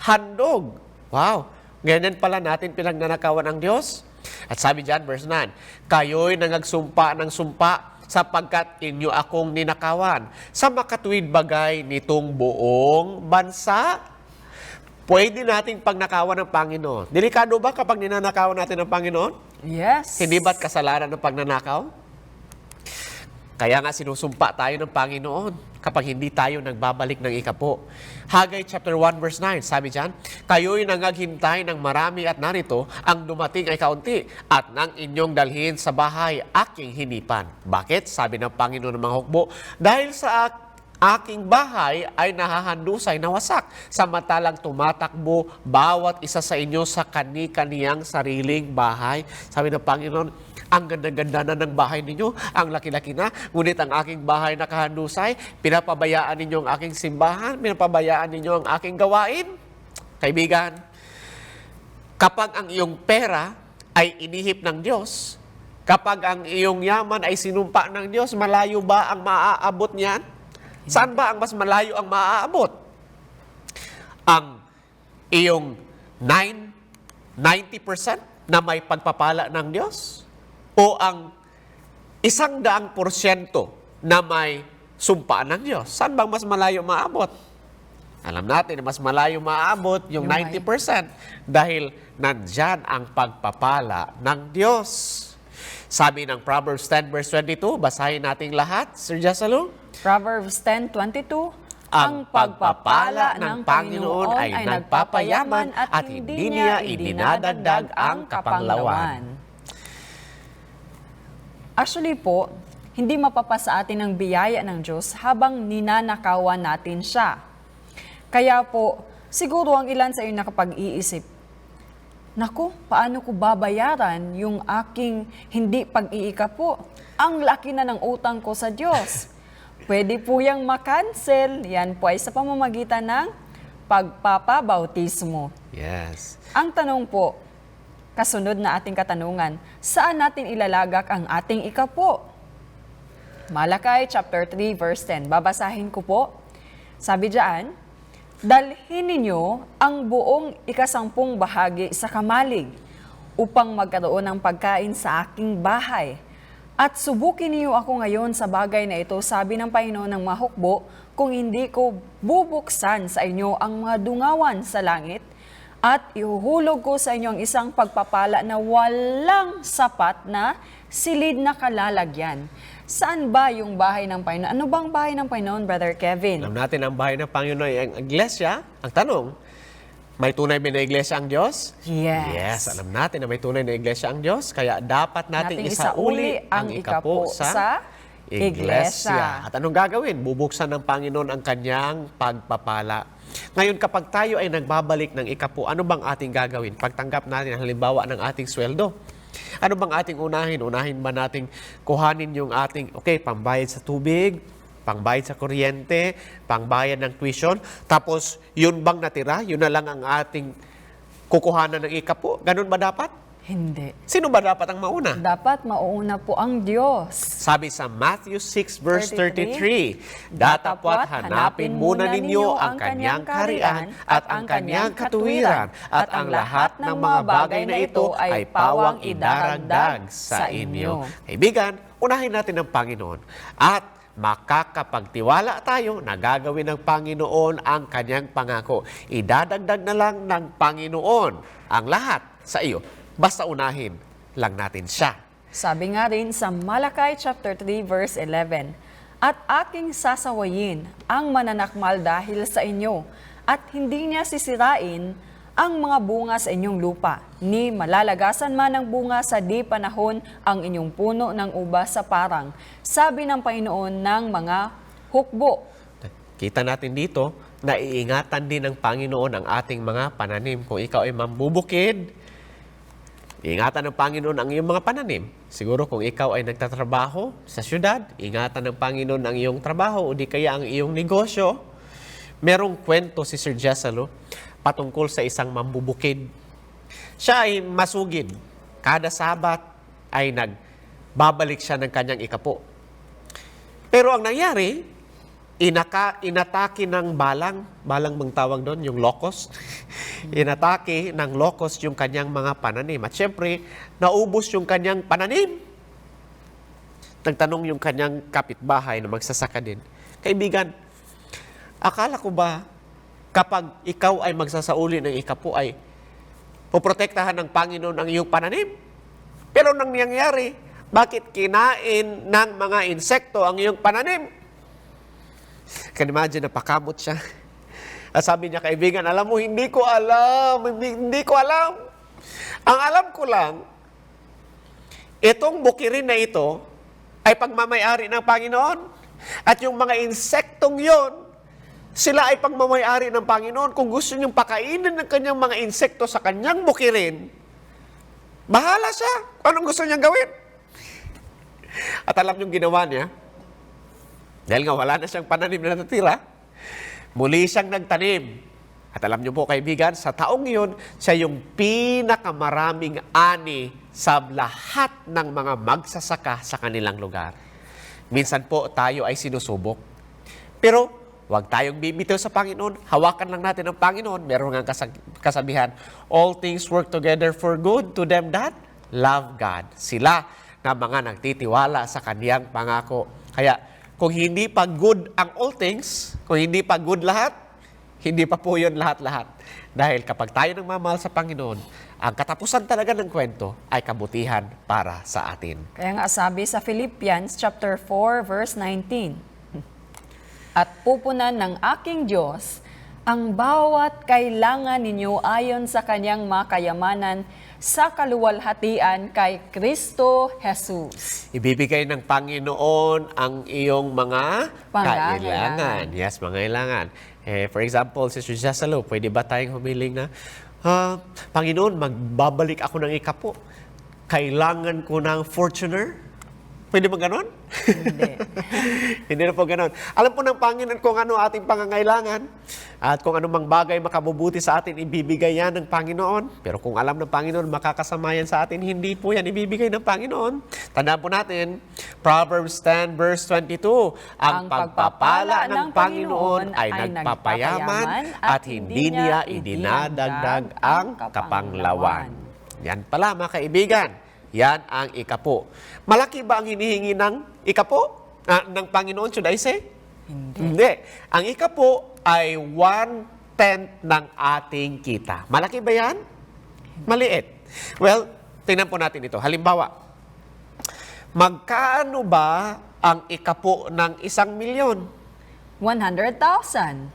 handog. Wow! Ganyan pala natin pinagnanakawan ang Diyos. At sabi dyan, verse 9, kayo'y nangagsumpa ng sumpa sapagkat inyo akong ninakawan sa makatuwid bagay nitong buong bansa. Pwede nating pagnakawan ng Panginoon. Delikado ba kapag ninanakawan natin ng Panginoon? Yes. Hindi ba't kasalanan ng pagnanakaw? Kaya nga sinusumpa tayo ng Panginoon kapag hindi tayo nagbabalik ng ikapo. Haggai chapter 1 verse 9, sabi dyan, kayo'y nangaghintay ng marami at narito, ang dumating ay kaunti, at nang inyong dalhin sa bahay, aking hinipan. Bakit? Sabi ng Panginoon ng mga hukbo, dahil sa aking bahay ay nahahandusay, nawasak. Samantalang tumatakbo bawat isa sa inyo sa kani-kaniyang sariling bahay. Sabi ng Panginoon, ang ganda-ganda na ng bahay ninyo, ang laki-laki na, ngunit ang aking bahay nakahandusay, pinapabayaan ninyo ang aking simbahan, pinapabayaan ninyo ang aking gawain. Kaibigan, kapag ang iyong pera ay inihip ng Diyos, kapag ang iyong yaman ay sinumpa ng Diyos, malayo ba ang maaabot niyan? Saan ba ang mas malayo ang maaabot? Ang iyong 90% na may pagpapala ng Diyos? O ang 100% na may sumpaan ng Diyos? Saan bang mas malayo maabot? Alam natin na mas malayo maabot yung 90% dahil nandyan ang pagpapala ng Diyos. Sabi ng Proverbs 10 verse 22, basahin nating lahat, Sir Jasalu. Proverbs 10:22, Ang pagpapala ng Panginoon ay nagpapayaman at hindi niya idinadagdag ang kapanglawan. Actually po, hindi mapapasa atin ang biyaya ng Diyos habang ninanakawan natin siya. Kaya po, siguro ang ilan sa inyo nakapag-iisip, naku, paano ko babayaran yung aking hindi pag-iikapo? Ang laki na ng utang ko sa Diyos. Pwede po yung makancel. Yan po ay sa pamamagitan ng pagpapabautismo. Yes. Ang tanong po, kasunod na ating katanungan, saan natin ilalagak ang ating ikapo? Malakay chapter 3 verse 10. Babasahin ko po. Sabi diyan, dalhin ninyo ang buong ikasampung bahagi sa kamalig upang magkaroon ng pagkain sa aking bahay. At subukin niyo ako ngayon sa bagay na ito, sabi ng Panginoon ng mahukbo, kung hindi ko bubuksan sa inyo ang mga dungawan sa langit at ihuhulog ko sa inyo ang isang pagpapala na walang sapat na silid na kalalagyan. Saan ba yung bahay ng Panginoon? Ano bang bahay ng Panginoon, Brother Kevin? Alam natin ang bahay ng Panginoon ay ang iglesia. Ang tanong, may tunay ba na iglesia ang Diyos? Yes. Alam natin na may tunay na iglesia ang Diyos, kaya dapat nating isauli ang ikapo sa iglesia. At anong gagawin? Bubuksan ng Panginoon ang kanyang pagpapala. Ngayon, kapag tayo ay nagbabalik ng ikapo, ano bang ating gagawin? Pagtanggap natin halimbawa ng ating sweldo. Ano bang ating unahin? Unahin ba nating kuhanin yung ating, pambayad sa tubig, pangbayad sa kuryente, pangbayad ng tuition, tapos yun bang natira, yun na lang ang ating kukuhanan ng ikapo? Ganun ba dapat? Hindi. Sino ba dapat ang mauna? Dapat mauuna po ang Diyos. Sabi sa Matthew 6 verse 33, datapwat hanapin muna ninyo ang kanyang kaharian at ang kanyang katuwiran, at ang lahat ng mga bagay na ito ay pawang idaragdag sa inyo. Kaibigan, unahin natin ang Panginoon at makakapagtiwala tayo na gagawin ng Panginoon ang kanyang pangako. Idadagdag na lang ng Panginoon ang lahat sa iyo. Basta unahin lang natin siya. Sabi nga rin sa Malakay chapter 3 verse 11, at aking sasawayin ang mananakmal dahil sa inyo, at hindi niya sisirain ang mga bunga sa inyong lupa, ni malalagasan man ng bunga sa di panahon ang inyong puno ng uba sa parang, sabi ng Panginoon ng mga hukbo. Kita natin dito na iingatan din ng Panginoon ang ating mga pananim. Kung ikaw ay mambubukid, iingatan ng Panginoon ang iyong mga pananim. Siguro kung ikaw ay nagtatrabaho sa syudad, ingatan ng Panginoon ang iyong trabaho o di kaya ang iyong negosyo. Merong kwento si Sir Jasalu patungkol sa isang mambubukid. Siya ay masugid. Kada Sabat ay nagbabalik siya ng kanyang ikapo. Pero ang nangyari, inatake ng balang bang tawag doon, yung locust. Inatake ng locust yung kanyang mga pananim. At syempre, naubos yung kanyang pananim. Nagtanong yung kanyang kapitbahay na magsasaka din, kaibigan, akala ko ba kapag ikaw ay magsasauli ng ikapo ay poprotektahan ng Panginoon ang iyong pananim? Pero nang nangyayari, bakit kinain ng mga insekto ang iyong pananim? Can imagine, napakamot siya. At sabi niya, kaibigan, alam mo, hindi ko alam. Ang alam ko lang, itong bukirin na ito ay pagmamayari ng Panginoon. At yung mga insektong yon, sila ay pagmamayari ng Panginoon. Kung gusto niyong pakainin ng kanyang mga insekto sa kanyang bukirin, bahala siya. Anong gusto niyang gawin? At alam niyong ginawa niya, dahil nga wala na siyang pananim na natira, muli siyang nagtanim. At alam niyo po kaibigan, sa taong iyon, siya yung pinakamaraming ani sa lahat ng mga magsasaka sa kanilang lugar. Minsan po tayo ay sinusubok. Pero huwag tayong bibitaw sa Panginoon. Hawakan lang natin ang Panginoon. Meron nga kasabihan, all things work together for good to them that love God. Sila na mga nagtitiwala sa kaniyang pangako. Kaya kung hindi pa good ang all things, kung hindi pa good lahat, hindi pa po yun lahat-lahat. Dahil kapag tayo nagmamahal sa Panginoon, ang katapusan talaga ng kwento ay kabutihan para sa atin. Kaya nga sabi sa Philippians chapter 4 verse 19, at pupunan ng aking Diyos ang bawat kailangan ninyo ayon sa kanyang makayamanan sa kaluwalhatian kay Kristo Jesus. Ibibigay ng Panginoon ang iyong mga kailangan. Yes, mga kailangan. For example, Sister Jessalo, pwede ba tayong humiling na, Panginoon, magbabalik ako ng ikapo. Kailangan ko ng Fortuner? Pwede ba ganon? Hindi. Hindi na po ganon. Alam po ng Panginoon kung ano ating pangangailangan at kung anumang bagay makabubuti sa atin, ibibigay yan ng Panginoon. Pero kung alam ng Panginoon, makakasama yan sa atin, hindi po yan ibibigay ng Panginoon. Tandaan po natin, Proverbs 10 verse 22, ang pagpapala ng Panginoon ay nagpapayaman at hindi niya idinadagdag ang kapanglawan. Yan pala mga kaibigan. Yan ang ikapo. Malaki ba ang hinihingi ng ikapo? Ng Panginoon, should I say? Hindi. Ang ikapo ay 1/10 ng ating kita. Malaki ba yan? Maliit. Well, tingnan po natin ito. Halimbawa, magkano ba ang ikapo ng 1,000,000? 100,000.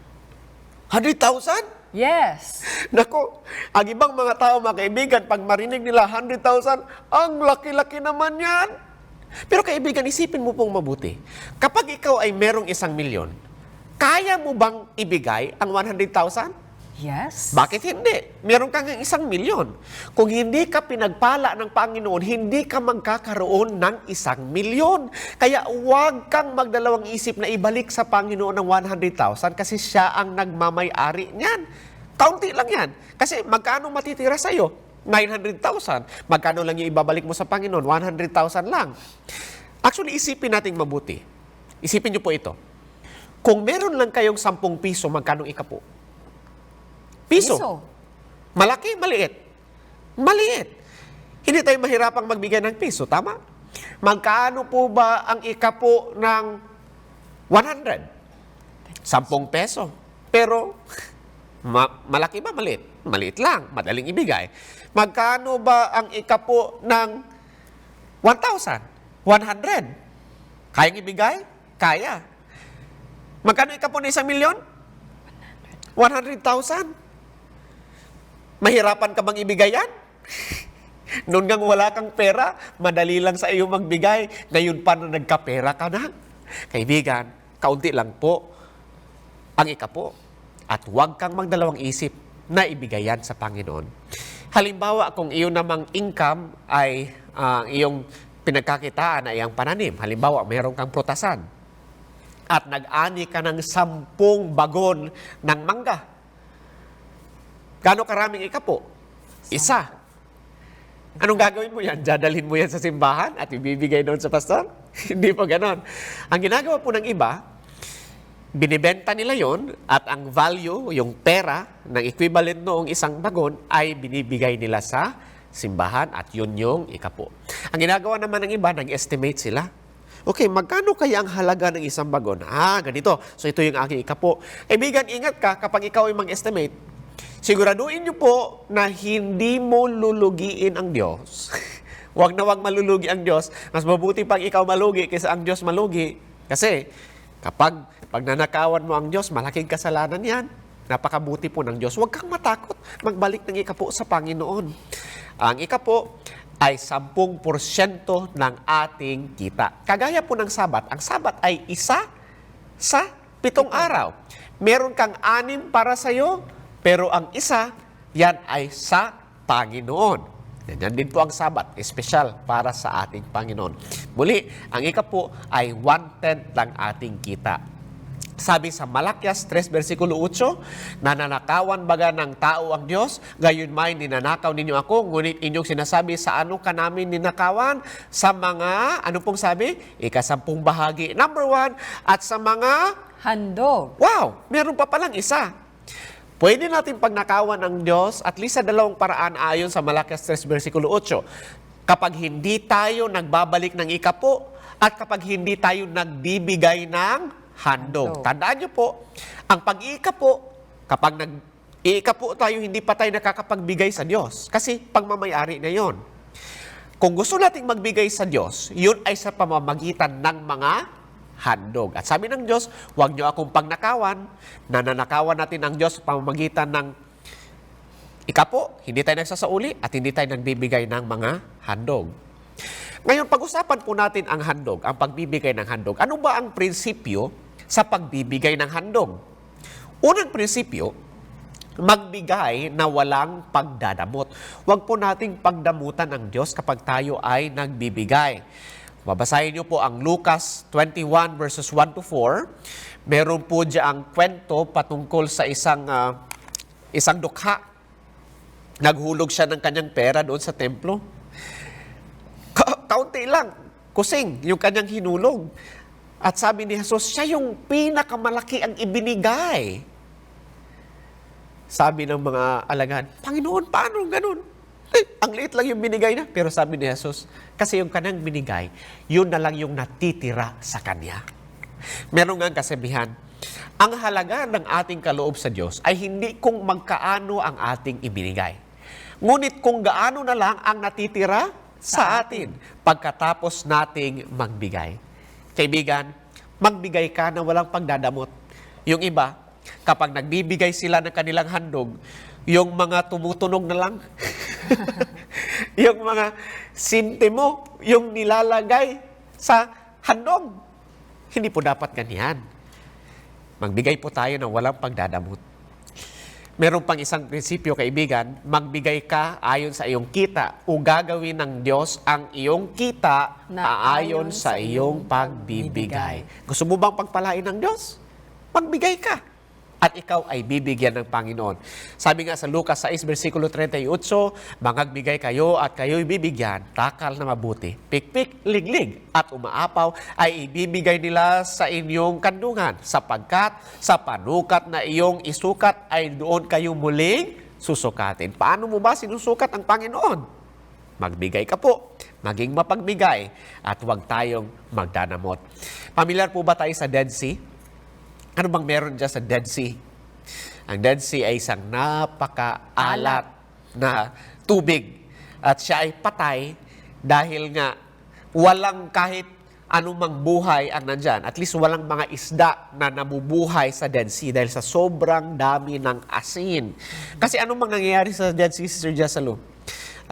100,000? Yes. Nako, ang ibang mga tao, mga kaibigan, pag marinig nila 100,000, ang laki-laki naman yan. Pero kaibigan, isipin mo pong mabuti. Kapag ikaw ay merong 1,000,000, kaya mo bang ibigay ang 100,000? Yes. Bakit hindi? Meron kang 1,000,000. Kung hindi ka pinagpala ng Panginoon, hindi ka magkakaroon ng 1,000,000. Kaya huwag kang magdalawang isip na ibalik sa Panginoon ng 100,000 kasi siya ang nagmamay-ari niyan. Kaunti lang yan. Kasi magkano matitira sa'yo? 900,000. Magkano lang yung ibabalik mo sa Panginoon? 100,000 lang. Actually, isipin natin mabuti. Isipin niyo po ito. Kung meron lang kayong 10 piso, magkano ikapo? Piso. Malaki, maliit? Maliit. Hindi tayo mahirapang magbigay ng piso, tama? Magkano po ba ang ikapo ng 100? 10 peso. Pero, malaki ba, maliit? Maliit lang, madaling ibigay. Magkano ba ang ikapo ng 1,000? 100? Kayang ibigay? Kaya. Magkano ikapo ng 1,000,000? 100,000? Mahirapan ka bang ibigay yan? Noon ngang wala kang pera, madali lang sa iyo magbigay. Ngayon pa na nagkapera ka na. Kaibigan, kaunti lang po ang ikapo. At huwag kang magdalawang isip na ibigay yan sa Panginoon. Halimbawa, kung iyon namang income ay iyong pinagkakitaan ay ang pananim. Halimbawa, mayroon kang prutasan. At nag-ani ka ng 10 bagon ng mangga. Gaano karaming ikapo? Isa. Anong gagawin mo yan? Dadalhin mo yan sa simbahan at ibibigay doon sa pastor? Hindi po ganon. Ang ginagawa po ng iba, binibenta nila yon at ang value, yung pera ng equivalent noong isang bagon ay binibigay nila sa simbahan at yun yung ikapo. Ang ginagawa naman ng iba, nag-estimate sila. Okay, magkano kaya ang halaga ng isang bagon? Ganito. So ito yung aking ikapo. Kaibigan, ingat ka kapag ikaw ay mag-estimate, siguraduhin niyo po na hindi mo lulugiin ang Diyos. Huwag na huwag malulugi ang Diyos. Mas mabuti pag ikaw malugi kaysa ang Diyos malugi. Kasi kapag nanakawan mo ang Diyos, malaking kasalanan yan. Napakabuti po ng Diyos. Huwag kang matakot. Magbalik ng ikapo sa Panginoon. Ang ikapo ay 10% ng ating kita. Kagaya po ng Sabat. Ang Sabat ay isa sa 7 araw. Meron kang 6 para sa'yo, pero ang isa, yan ay sa Panginoon. Yan din po ang Sabat, espesyal para sa ating Panginoon. Muli, ang ika-po ay 1/10 ng ating kita. Sabi sa Malakias 3 versikulo 8, nananakawan baga ng tao ang Diyos, gayon may ninanakaw ninyo ako, ngunit inyong sinasabi sa ano ka namin ninakawan? Sa mga, ano pong sabi? 10 bahagi. Number 1, at sa mga Handog. wow, meron pa palang isa. Pwede natin pagnakawan ng Diyos at least sa 2 paraan ayon sa Malakias 3 versikulo 8. Kapag hindi tayo nagbabalik ng ika-po at kapag hindi tayo nagbibigay ng handog. Tandaan niyo po, ang pag-iika-po, kapag nag-iika-po tayo, hindi pa tayo nakakapagbigay sa Diyos. Kasi pagmamayari na yon. Kung gusto nating magbigay sa Diyos, yun ay sa pamamagitan ng mga handog. At sabi ng Diyos, huwag niyo akong pagnakawan. Nananakawan natin ang Diyos sa pamamagitan ng ika-po, hindi tayo nagsasauli at hindi tayo nagbibigay ng mga handog. Ngayon, pag-usapan po natin ang handog, ang pagbibigay ng handog. Ano ba ang prinsipyo sa pagbibigay ng handog? Unang prinsipyo, magbigay na walang pagdadamot. Huwag po nating pagdamutan ng Diyos kapag tayo ay nagbibigay. Babasahin niyo po ang Lucas 21 verses 1 to 4. Meron po diyang kwento patungkol sa isang dukha. Naghulog siya ng kanyang pera doon sa templo. Kaunti lang, kusing yung kanyang hinulog. At sabi ni Jesus, siya yung pinakamalaki ang ibinigay. Sabi ng mga alagad, Panginoon, paano ganun? Ang liit lang yung binigay na. Pero sabi ni Jesus, kasi yung kanyang binigay, yun na lang yung natitira sa kanya. Meron nga kasabihan, ang halaga ng ating kaloob sa Diyos ay hindi kung magkaano ang ating ibinigay. Ngunit kung gaano na lang ang natitira sa atin pagkatapos nating magbigay. Kaibigan, magbigay ka na walang pagdadamot. Yung iba, kapag nagbibigay sila ng kanilang handog, yung mga tumutunog na lang, yung mga sintimo, yung nilalagay sa handog. Hindi po dapat ganyan. Magbigay po tayo ng walang pagdadamot. Meron pang isang prinsipyo, kaibigan, magbigay ka ayon sa iyong kita o gagawin ng Diyos ang iyong kita na ayon sa iyong pagbibigay. Gusto mo bang pagpalain ng Diyos? Magbigay ka. At ikaw ay bibigyan ng Panginoon. Sabi nga sa Lucas 6, versikulo 38, mangagbigay kayo at kayo'y bibigyan, takal na mabuti, pikpik, liglig, at umaapaw ay ibibigay nila sa inyong kandungan, sapagkat sa panukat na iyong isukat ay doon kayo muling susukatin. Paano mo ba sinusukat ang Panginoon? Magbigay ka po, maging mapagbigay, at huwag tayong magdanamot. Pamilyar po ba tayo sa Dead Sea? Ano bang meron dyan sa Dead Sea? Ang Dead Sea ay isang napakaalat na tubig. At siya ay patay dahil nga walang kahit anumang buhay ang nandyan. At least walang mga isda na nabubuhay sa Dead Sea dahil sa sobrang dami ng asin. Kasi ano bang nangyayari sa Dead Sea, Sister Jessalo?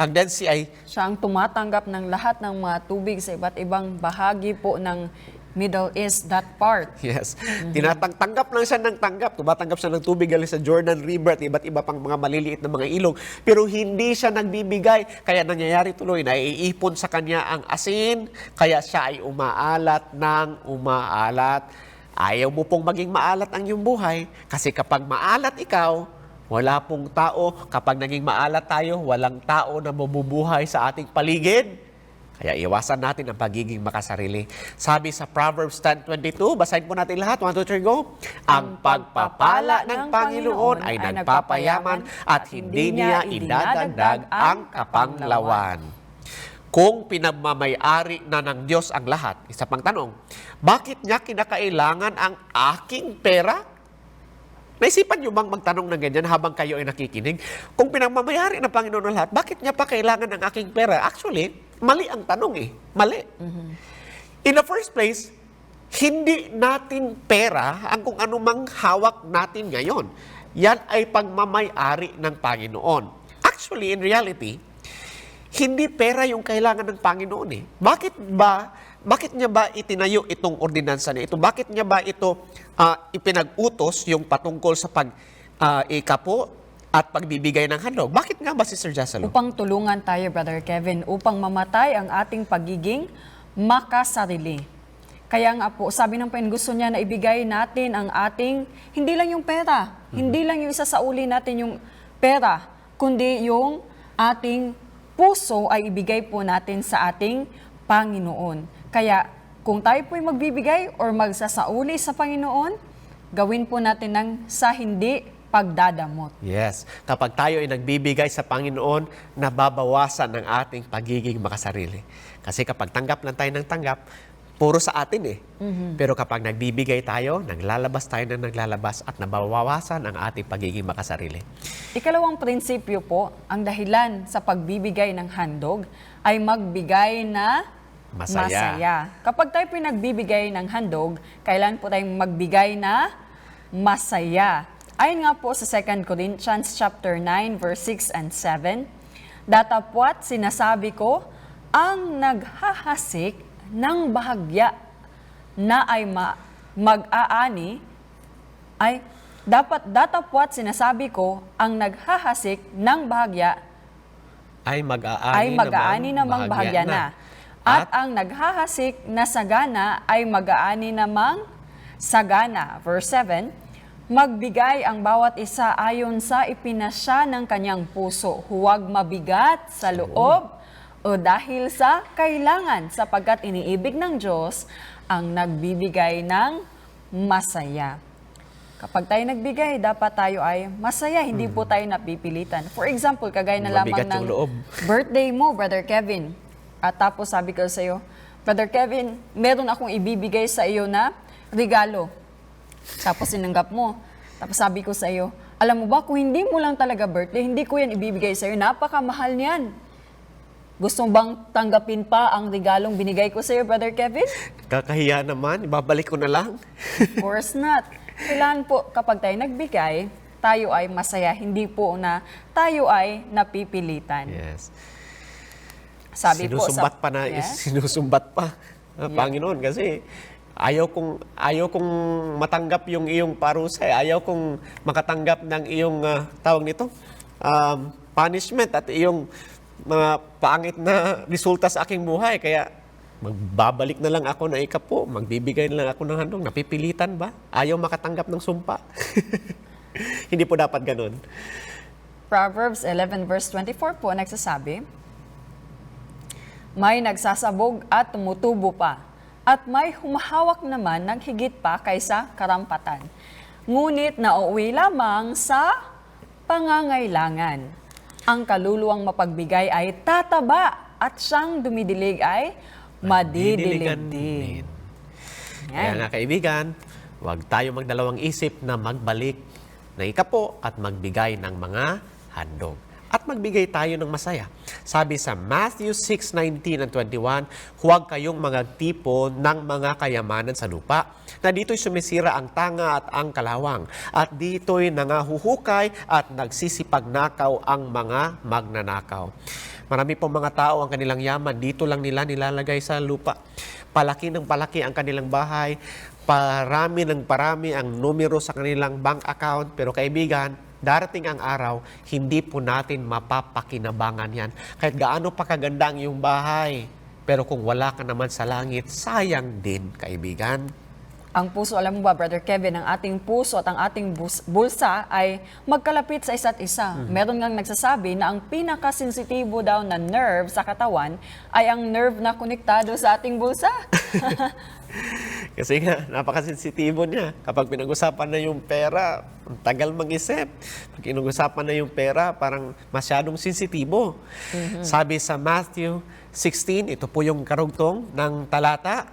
Ang Dead Sea ay Siya ang tumatanggap ng lahat ng mga tubig sa iba't ibang bahagi po ng Middle East, that part. yes. Tinatanggap lang siya ng tanggap. Tumatanggap siya ng tubig galing sa Jordan River at iba't iba pang mga maliliit na mga ilog. Pero hindi siya nagbibigay. Kaya nangyayari tuloy na iipon sa kanya ang asin. Kaya siya ay umaalat ng umaalat. Ayaw mo pong maging maalat ang iyong buhay. Kasi kapag maalat ikaw, wala pong tao. Kapag naging maalat tayo, walang tao na mabubuhay sa ating paligid. Kaya iwasan natin ang pagiging makasarili. Sabi sa Proverbs 10:22, basahin po natin lahat. 1, 2, 3, go. Ang pagpapala ng Panginoon ay nagpapayaman at hindi niya idadagdag ang kapanglawan. Kung pinagmamay-ari na ng Diyos ang lahat, isa pang tanong, bakit niya kinakailangan ang aking pera? Naisipan niyo bang magtanong ng ganyan habang kayo ay nakikinig? Kung pinagmamayari ng Panginoon ang lahat, bakit niya pa kailangan ng aking pera? Actually, mali ang tanong eh. Mali. In the first place, hindi natin pera ang kung anumang hawak natin ngayon. Yan ay pagmamay-ari ng Panginoon. Actually, in reality, Hindi pera yung kailangan ng Panginoon eh. Bakit niya ba itinayo itong ordinansa na ito? Bakit niya ba ito ipinag-utos yung patungkol sa ikapo at pagbibigay ng handog? Bakit nga ba, Sister Jocelyn? Upang tulungan tayo, Brother Kevin, upang mamatay ang ating pagiging makasarili. Kaya nga po, sabi ng Panginoon, gusto niya na ibigay natin ang ating, hindi lang yung pera, hindi lang yung isasauli natin yung pera, kundi yung ating puso ay ibigay po natin sa ating Panginoon. Kaya kung tayo po'y magbibigay or magsasauli sa Panginoon, gawin po natin ng sa hindi pagdadamot. Yes. Kapag tayo ay nagbibigay sa Panginoon, nababawasan ang ating pagiging makasarili. Kasi kapag tanggap lang tayo ng tanggap, puro sa atin eh. Pero kapag nagbibigay tayo, naglalabas tayo ng naglalabas at nababawasan ang ating pagiging makasarili. Ikalawang prinsipyo po, ang dahilan sa pagbibigay ng handog ay magbigay na masaya. Kapag tayo pinagbibigay ng handog, kailan po tayong magbigay na masaya. Ayon nga po sa 2 Corinthians chapter 9 verse 6 and 7, datapwat sinasabi ko, ang naghahasik ng bahagya na ay mag-aani ay datapwat sinasabi ko, ang naghahasik ng bahagya Ay ay mag-aani namang bahagya na. At ang naghahasik na sagana ay mag-aani namang sagana. Verse 7, magbigay ang bawat isa ayon sa ipinasya ng kanyang puso. Huwag mabigat sa loob o dahil sa kailangan, sapagkat iniibig ng Diyos ang nagbibigay ng masaya. Kapag tayo nagbigay, dapat tayo ay masaya, hindi po tayo napipilitan. For example, kagaya na lamang Mabigat yung ng loob. birthday mo, Brother Kevin. At tapos sabi ko sa iyo, Brother Kevin, meron akong ibibigay sa iyo na regalo. Tapos sinanggap mo. Tapos sabi ko sa iyo, alam mo ba, kung hindi mo lang talaga birthday, hindi ko yan ibibigay sa iyo. Napakamahal niyan. Gusto bang tanggapin pa ang regalong binigay ko sa iyo, Brother Kevin? Kakahiya naman, ibabalik ko na lang. Of course not. Kailangan po, kapag tayo nagbigay, tayo ay masaya, hindi po na tayo ay napipilitan. Yes. Sabi po Sinusumbat pa na, Yes? sinusumbat pa ang Panginoon kasi ayaw kong matanggap yung iyong parusa, ayaw kong makatanggap ng iyong tawag nito, punishment at iyong mga pangit na resulta sa aking buhay. Kaya magbabalik na lang ako na ikapo, magbibigay na lang ako ng handog. Napipilitan ba? Ayaw makatanggap ng sumpa. Hindi po dapat ganun. Proverbs 11 verse 24 po nagsasabi, may nagsasabog at tumutubo pa, at may humahawak naman ng higit pa kaysa karampatan. Ngunit nauuwi lamang sa pangangailangan. Ang kaluluwang mapagbigay ay tataba, at siyang dumidilig ay madidilig din. Kaya nga kaibigan, huwag tayo magdalawang isip na magbalik na ikapo at magbigay ng mga handog. At magbigay tayo ng masaya. Sabi sa Matthew 6:19 and 21, huwag kayong magagtipon ng mga kayamanan sa lupa, na dito'y sumisira ang tanga at ang kalawang, at dito'y nangahuhukay at nagsisipagnakaw ang mga magnanakaw. Marami pong mga tao ang kanilang yaman, dito lang nila nilalagay sa lupa. Palaki ng palaki ang kanilang bahay, parami ng parami ang numero sa kanilang bank account, pero kaibigan, darating ang araw, hindi po natin mapapakinabangan yan. Kahit gaano pa kaganda ang iyong bahay, pero kung wala ka naman sa langit, sayang din, kaibigan. Ang puso, alam mo ba, Brother Kevin, ang ating puso at ang ating bulsa ay magkalapit sa isa't isa. Meron ngang nagsasabi na ang pinakasensitibo daw na nerve sa katawan ay ang nerve na konektado sa ating bulsa. Kasi nga, napakasensitibo niya. Kapag pinag-usapan na yung pera, ang tagal mag-isip. Pag pinag-usapan na yung pera, parang masyadong sensitibo. Sabi sa Matthew 16, ito po yung karugtong ng talata,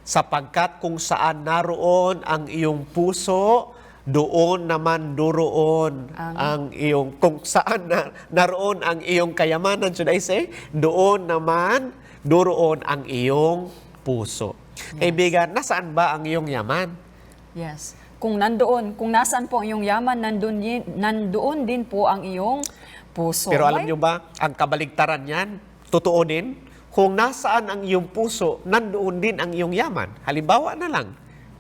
sapagkat kung saan naroon ang iyong puso, doon naman duroon ang iyong, kung saan naroon ang iyong kayamanan, should I say, doon naman duroon ang iyong puso. Kaibigan, nasaan ba ang iyong yaman? Yes. Kung nasaan po ang iyong yaman, nandoon din po ang iyong puso. Pero alam nyo ba, ang kabaligtaran yan, Totoo din, kung nasaan ang iyong puso, nandoon din ang iyong yaman. Halimbawa na lang,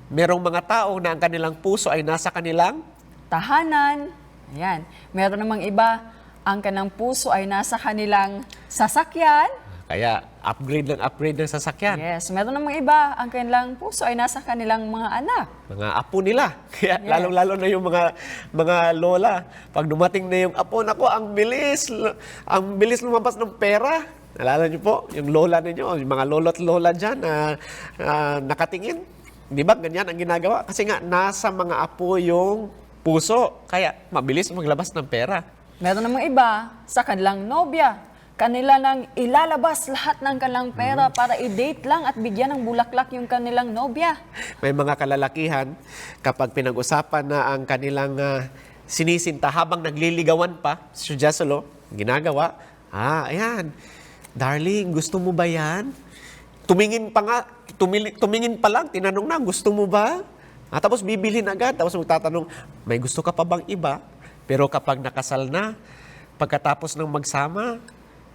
merong mga tao na ang kanilang puso ay nasa kanilang Tahanan. Ayan. Meron namang iba, ang kanang puso ay nasa kanilang sasakyan. kaya upgrade ng sasakyan. Yes. Meron namang iba, ang kanilang puso ay nasa kanilang mga anak. Mga apo nila. Kaya Yes. lalong-lalo na yung mga lola. Pag dumating na yung apo, nako, ang bilis lumabas ng pera. Nalala niyo po, yung lola ninyo, yung mga lolo't lola dyan na nakatingin. Di ba, ganyan ang ginagawa? Kasi nga, nasa mga apo yung puso. Kaya, mabilis maglabas ng pera. Meron namang iba, sa kanilang nobya. Kanila nang ilalabas lahat ng kanilang pera para i-date lang at bigyan ng bulaklak yung kanilang nobya. May mga kalalakihan, kapag pinag-usapan na ang kanilang sinisinta habang nagliligawan pa, Sir Jasolo, ginagawa, ayan, darling, gusto mo ba yan? Tumingin pa lang, tinanong na, gusto mo ba? Tapos bibilhin agad, tapos magtatanong, may gusto ka pa bang iba? Pero kapag nakasal na, pagkatapos ng magsama,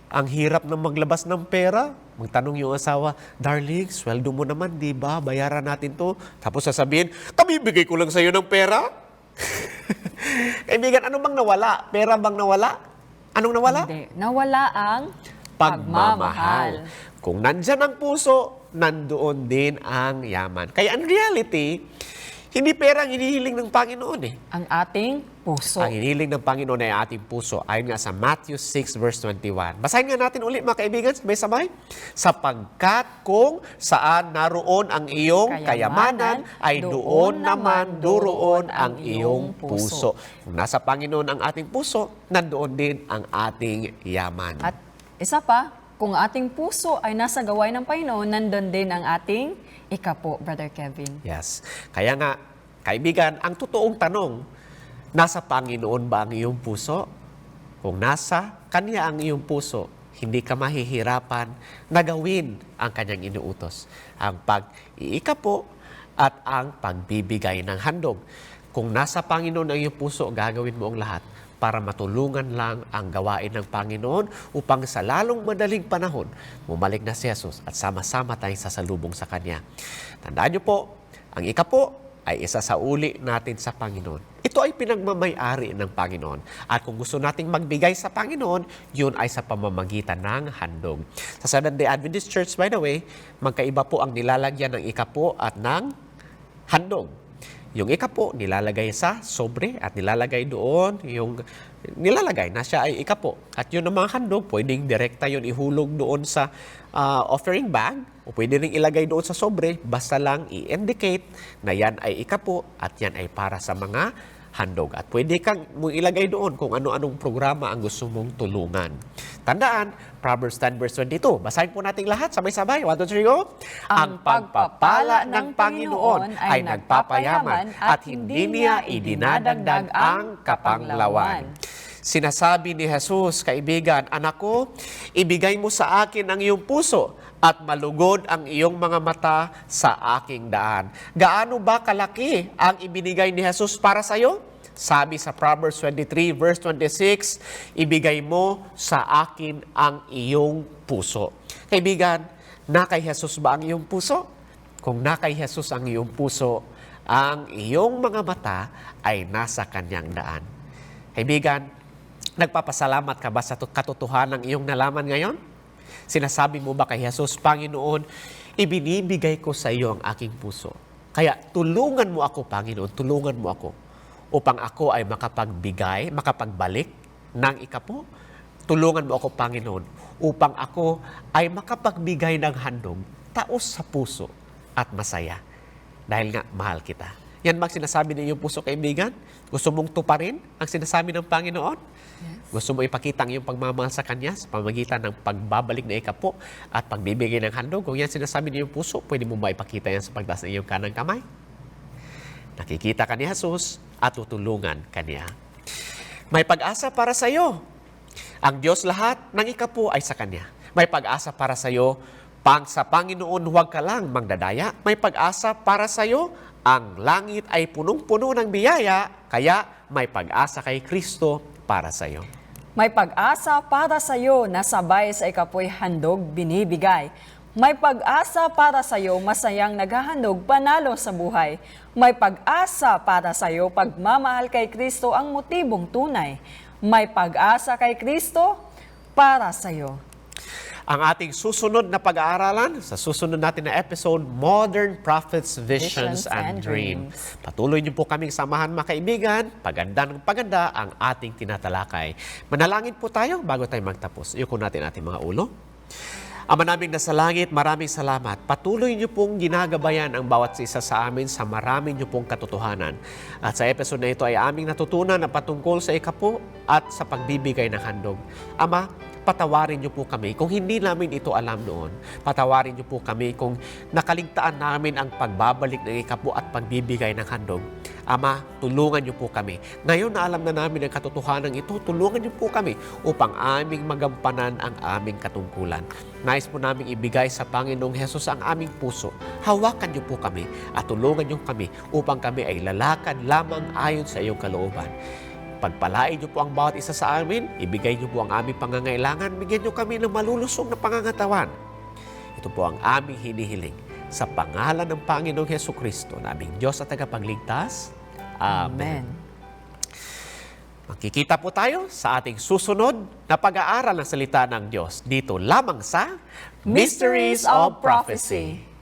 ang hirap na maglabas ng pera. Magtanong yung asawa, darling, sweldo mo naman, di ba? Bayaran natin to. Tapos sasabihin, kabibigay ko lang sa'yo ng pera. Kaibigan, ano bang nawala? Pera bang nawala? Anong nawala? Hindi. Nawala ang Pagmamahal. Kung nandyan ang puso, nandoon din ang yaman. Kaya in reality, hindi pera ang hinihiling ng Panginoon eh. ang ating puso. Ang hinihiling ng Panginoon ay ating puso. Ayon nga sa Matthew 6 verse 21. Basahin nga natin ulit mga kaibigan, sabay-sabay. Sapagkat kung saan naroon ang iyong kayamanan, ay doon naman duroon ang iyong puso. Kung nasa Panginoon ang ating puso, nandoon din ang ating yaman. At isa pa, kung ating puso ay nasa gawain ng Panginoon, nandun din ang ating ikapo, Brother Kevin. Yes. Kaya nga, kaibigan, ang totoong tanong, nasa Panginoon ba ang iyong puso? Kung nasa Kanya ang iyong puso, hindi ka mahihirapan na gawin ang Kanyang inuutos. Ang pag-iikapo at ang pagbibigay ng handog. Kung nasa Panginoon ang iyong puso, gagawin mo ang lahat para matulungan lang ang gawain ng Panginoon upang sa lalong madaling panahon, bumalik na si Jesus at sama-sama tayong sasalubong sa Kanya. Tandaan niyo po, ang ikapo ay isa sa uli natin sa Panginoon. Ito ay pinagmamay-ari ng Panginoon. At kung gusto nating magbigay sa Panginoon, yun ay sa pamamagitan ng handog. Sa Seventh-day Adventist Church, by the way, magkaiba po ang nilalagyan ng ikapo at ng handog. Yung ikapo, nilalagay sa sobre at nilalagay doon yung nilalagay na siya ay ikapo. At yun ang mga handog, pwedeng direkta yun ihulog doon sa offering bag o pwede rin ilagay doon sa sobre, basta lang i-indicate na yan ay ikapo at yan ay para sa mga handog. At pwede kang ilagay doon kung ano-anong programa ang gusto mong tulungan. Tandaan, Proverbs 10 verse 22. Basahin po natin lahat, sabay-sabay. 1, 2, 3, go! Ang pagpapala ng Panginoon ay nagpapayaman at hindi niya idinadagdag ang kapanglawan. Sinasabi ni Jesus, kaibigan, anak ko, ibigay mo sa akin ang iyong puso at malugod ang iyong mga mata sa aking daan. Gaano ba kalaki ang ibinigay ni Jesus para sa iyo? Sabi sa Proverbs 23 verse 26, ibigay mo sa akin ang iyong puso. Kaibigan, na kay Jesus ba ang iyong puso? Kung na kay Jesus ang iyong puso, ang iyong mga mata ay nasa kanyang daan. Kaibigan, nagpapasalamat ka ba sa katotohanan ng iyong nalaman ngayon? Sinasabi mo ba kay Jesus, Panginoon, ibinibigay ko sa iyo ang aking puso. Kaya tulungan mo ako, Panginoon, tulungan mo ako upang ako ay makapagbalik ng ikapo. Tulungan mo ako, Panginoon, upang ako ay makapagbigay ng handog, taos sa puso at masaya. Dahil nga, mahal kita. Yan ba ang sinasabi ng iyong puso, kaibigan? Gusto mong tuparin ang sinasabi ng Panginoon? Yes. Gusto mo ipakita ang iyong pagmamahal sa Kanya sa pamagitan ng pagbabalik na ikapo at pagbibigay ng handog? Kung yan sinasabi ng iyong puso, pwede mo ba ipakita yan sa pagtaas ng iyong kanang kamay? Nakikita ka ni Jesus at tutulungan ka niya. May pag-asa para sa iyo. Ang Diyos lahat ng ikapo ay sa Kanya. May pag-asa para sa iyo. Sa Panginoon, huwag ka lang mangdadaya. May pag-asa para sa iyo. Ang langit ay punong-puno ng biyaya, kaya may pag-asa kay Kristo para sa iyo. May pag-asa para sa iyo na sabay sa ikapoy handog binibigay. May pag-asa para sa iyo masayang naghahandog panalo sa buhay. May pag-asa para sa iyo pagmamahal kay Kristo ang motibong tunay. May pag-asa kay Kristo para sa iyo. Ang ating susunod na pag-aaralan sa susunod natin na episode, Modern Prophets, Visions and Dreams. Patuloy niyo po kaming samahan mga kaibigan. Paganda ng paganda ang ating tinatalakay. Manalangin po tayo bago tayo magtapos. Iyuko natin ating mga ulo. Ama naming nasa langit, maraming salamat. Patuloy niyo pong ginagabayan ang bawat isa sa amin sa marami niyo pong katotohanan. At sa episode na ito ay aming natutunan na patungkol sa ikapo at sa pagbibigay ng handog. Ama, patawarin niyo po kami kung hindi namin ito alam noon. Patawarin niyo po kami kung nakaligtaan namin ang pagbabalik ng ikapo at pagbibigay ng handog. Ama, tulungan niyo po kami. Ngayon na alam na namin ang katotohanan ito, tulungan niyo po kami upang aming magampanan ang aming katungkulan. Nais po namin ibigay sa Panginoong Hesus ang aming puso. Hawakan niyo po kami at tulungan niyo kami upang kami ay lalakad lamang ayon sa iyong kalooban. Pagpalain niyo po ang bawat isa sa amin, ibigay niyo po ang aming pangangailangan, bigyan niyo kami ng malulusog na pangangatawan. Ito po ang aming hinihiling. Sa pangalan ng Panginoong Hesukristo, na aming Diyos at tagapagligtas. Amen. Magkikita po tayo sa ating susunod na pag-aaral ng salita ng Diyos dito lamang sa Mysteries of Prophecy.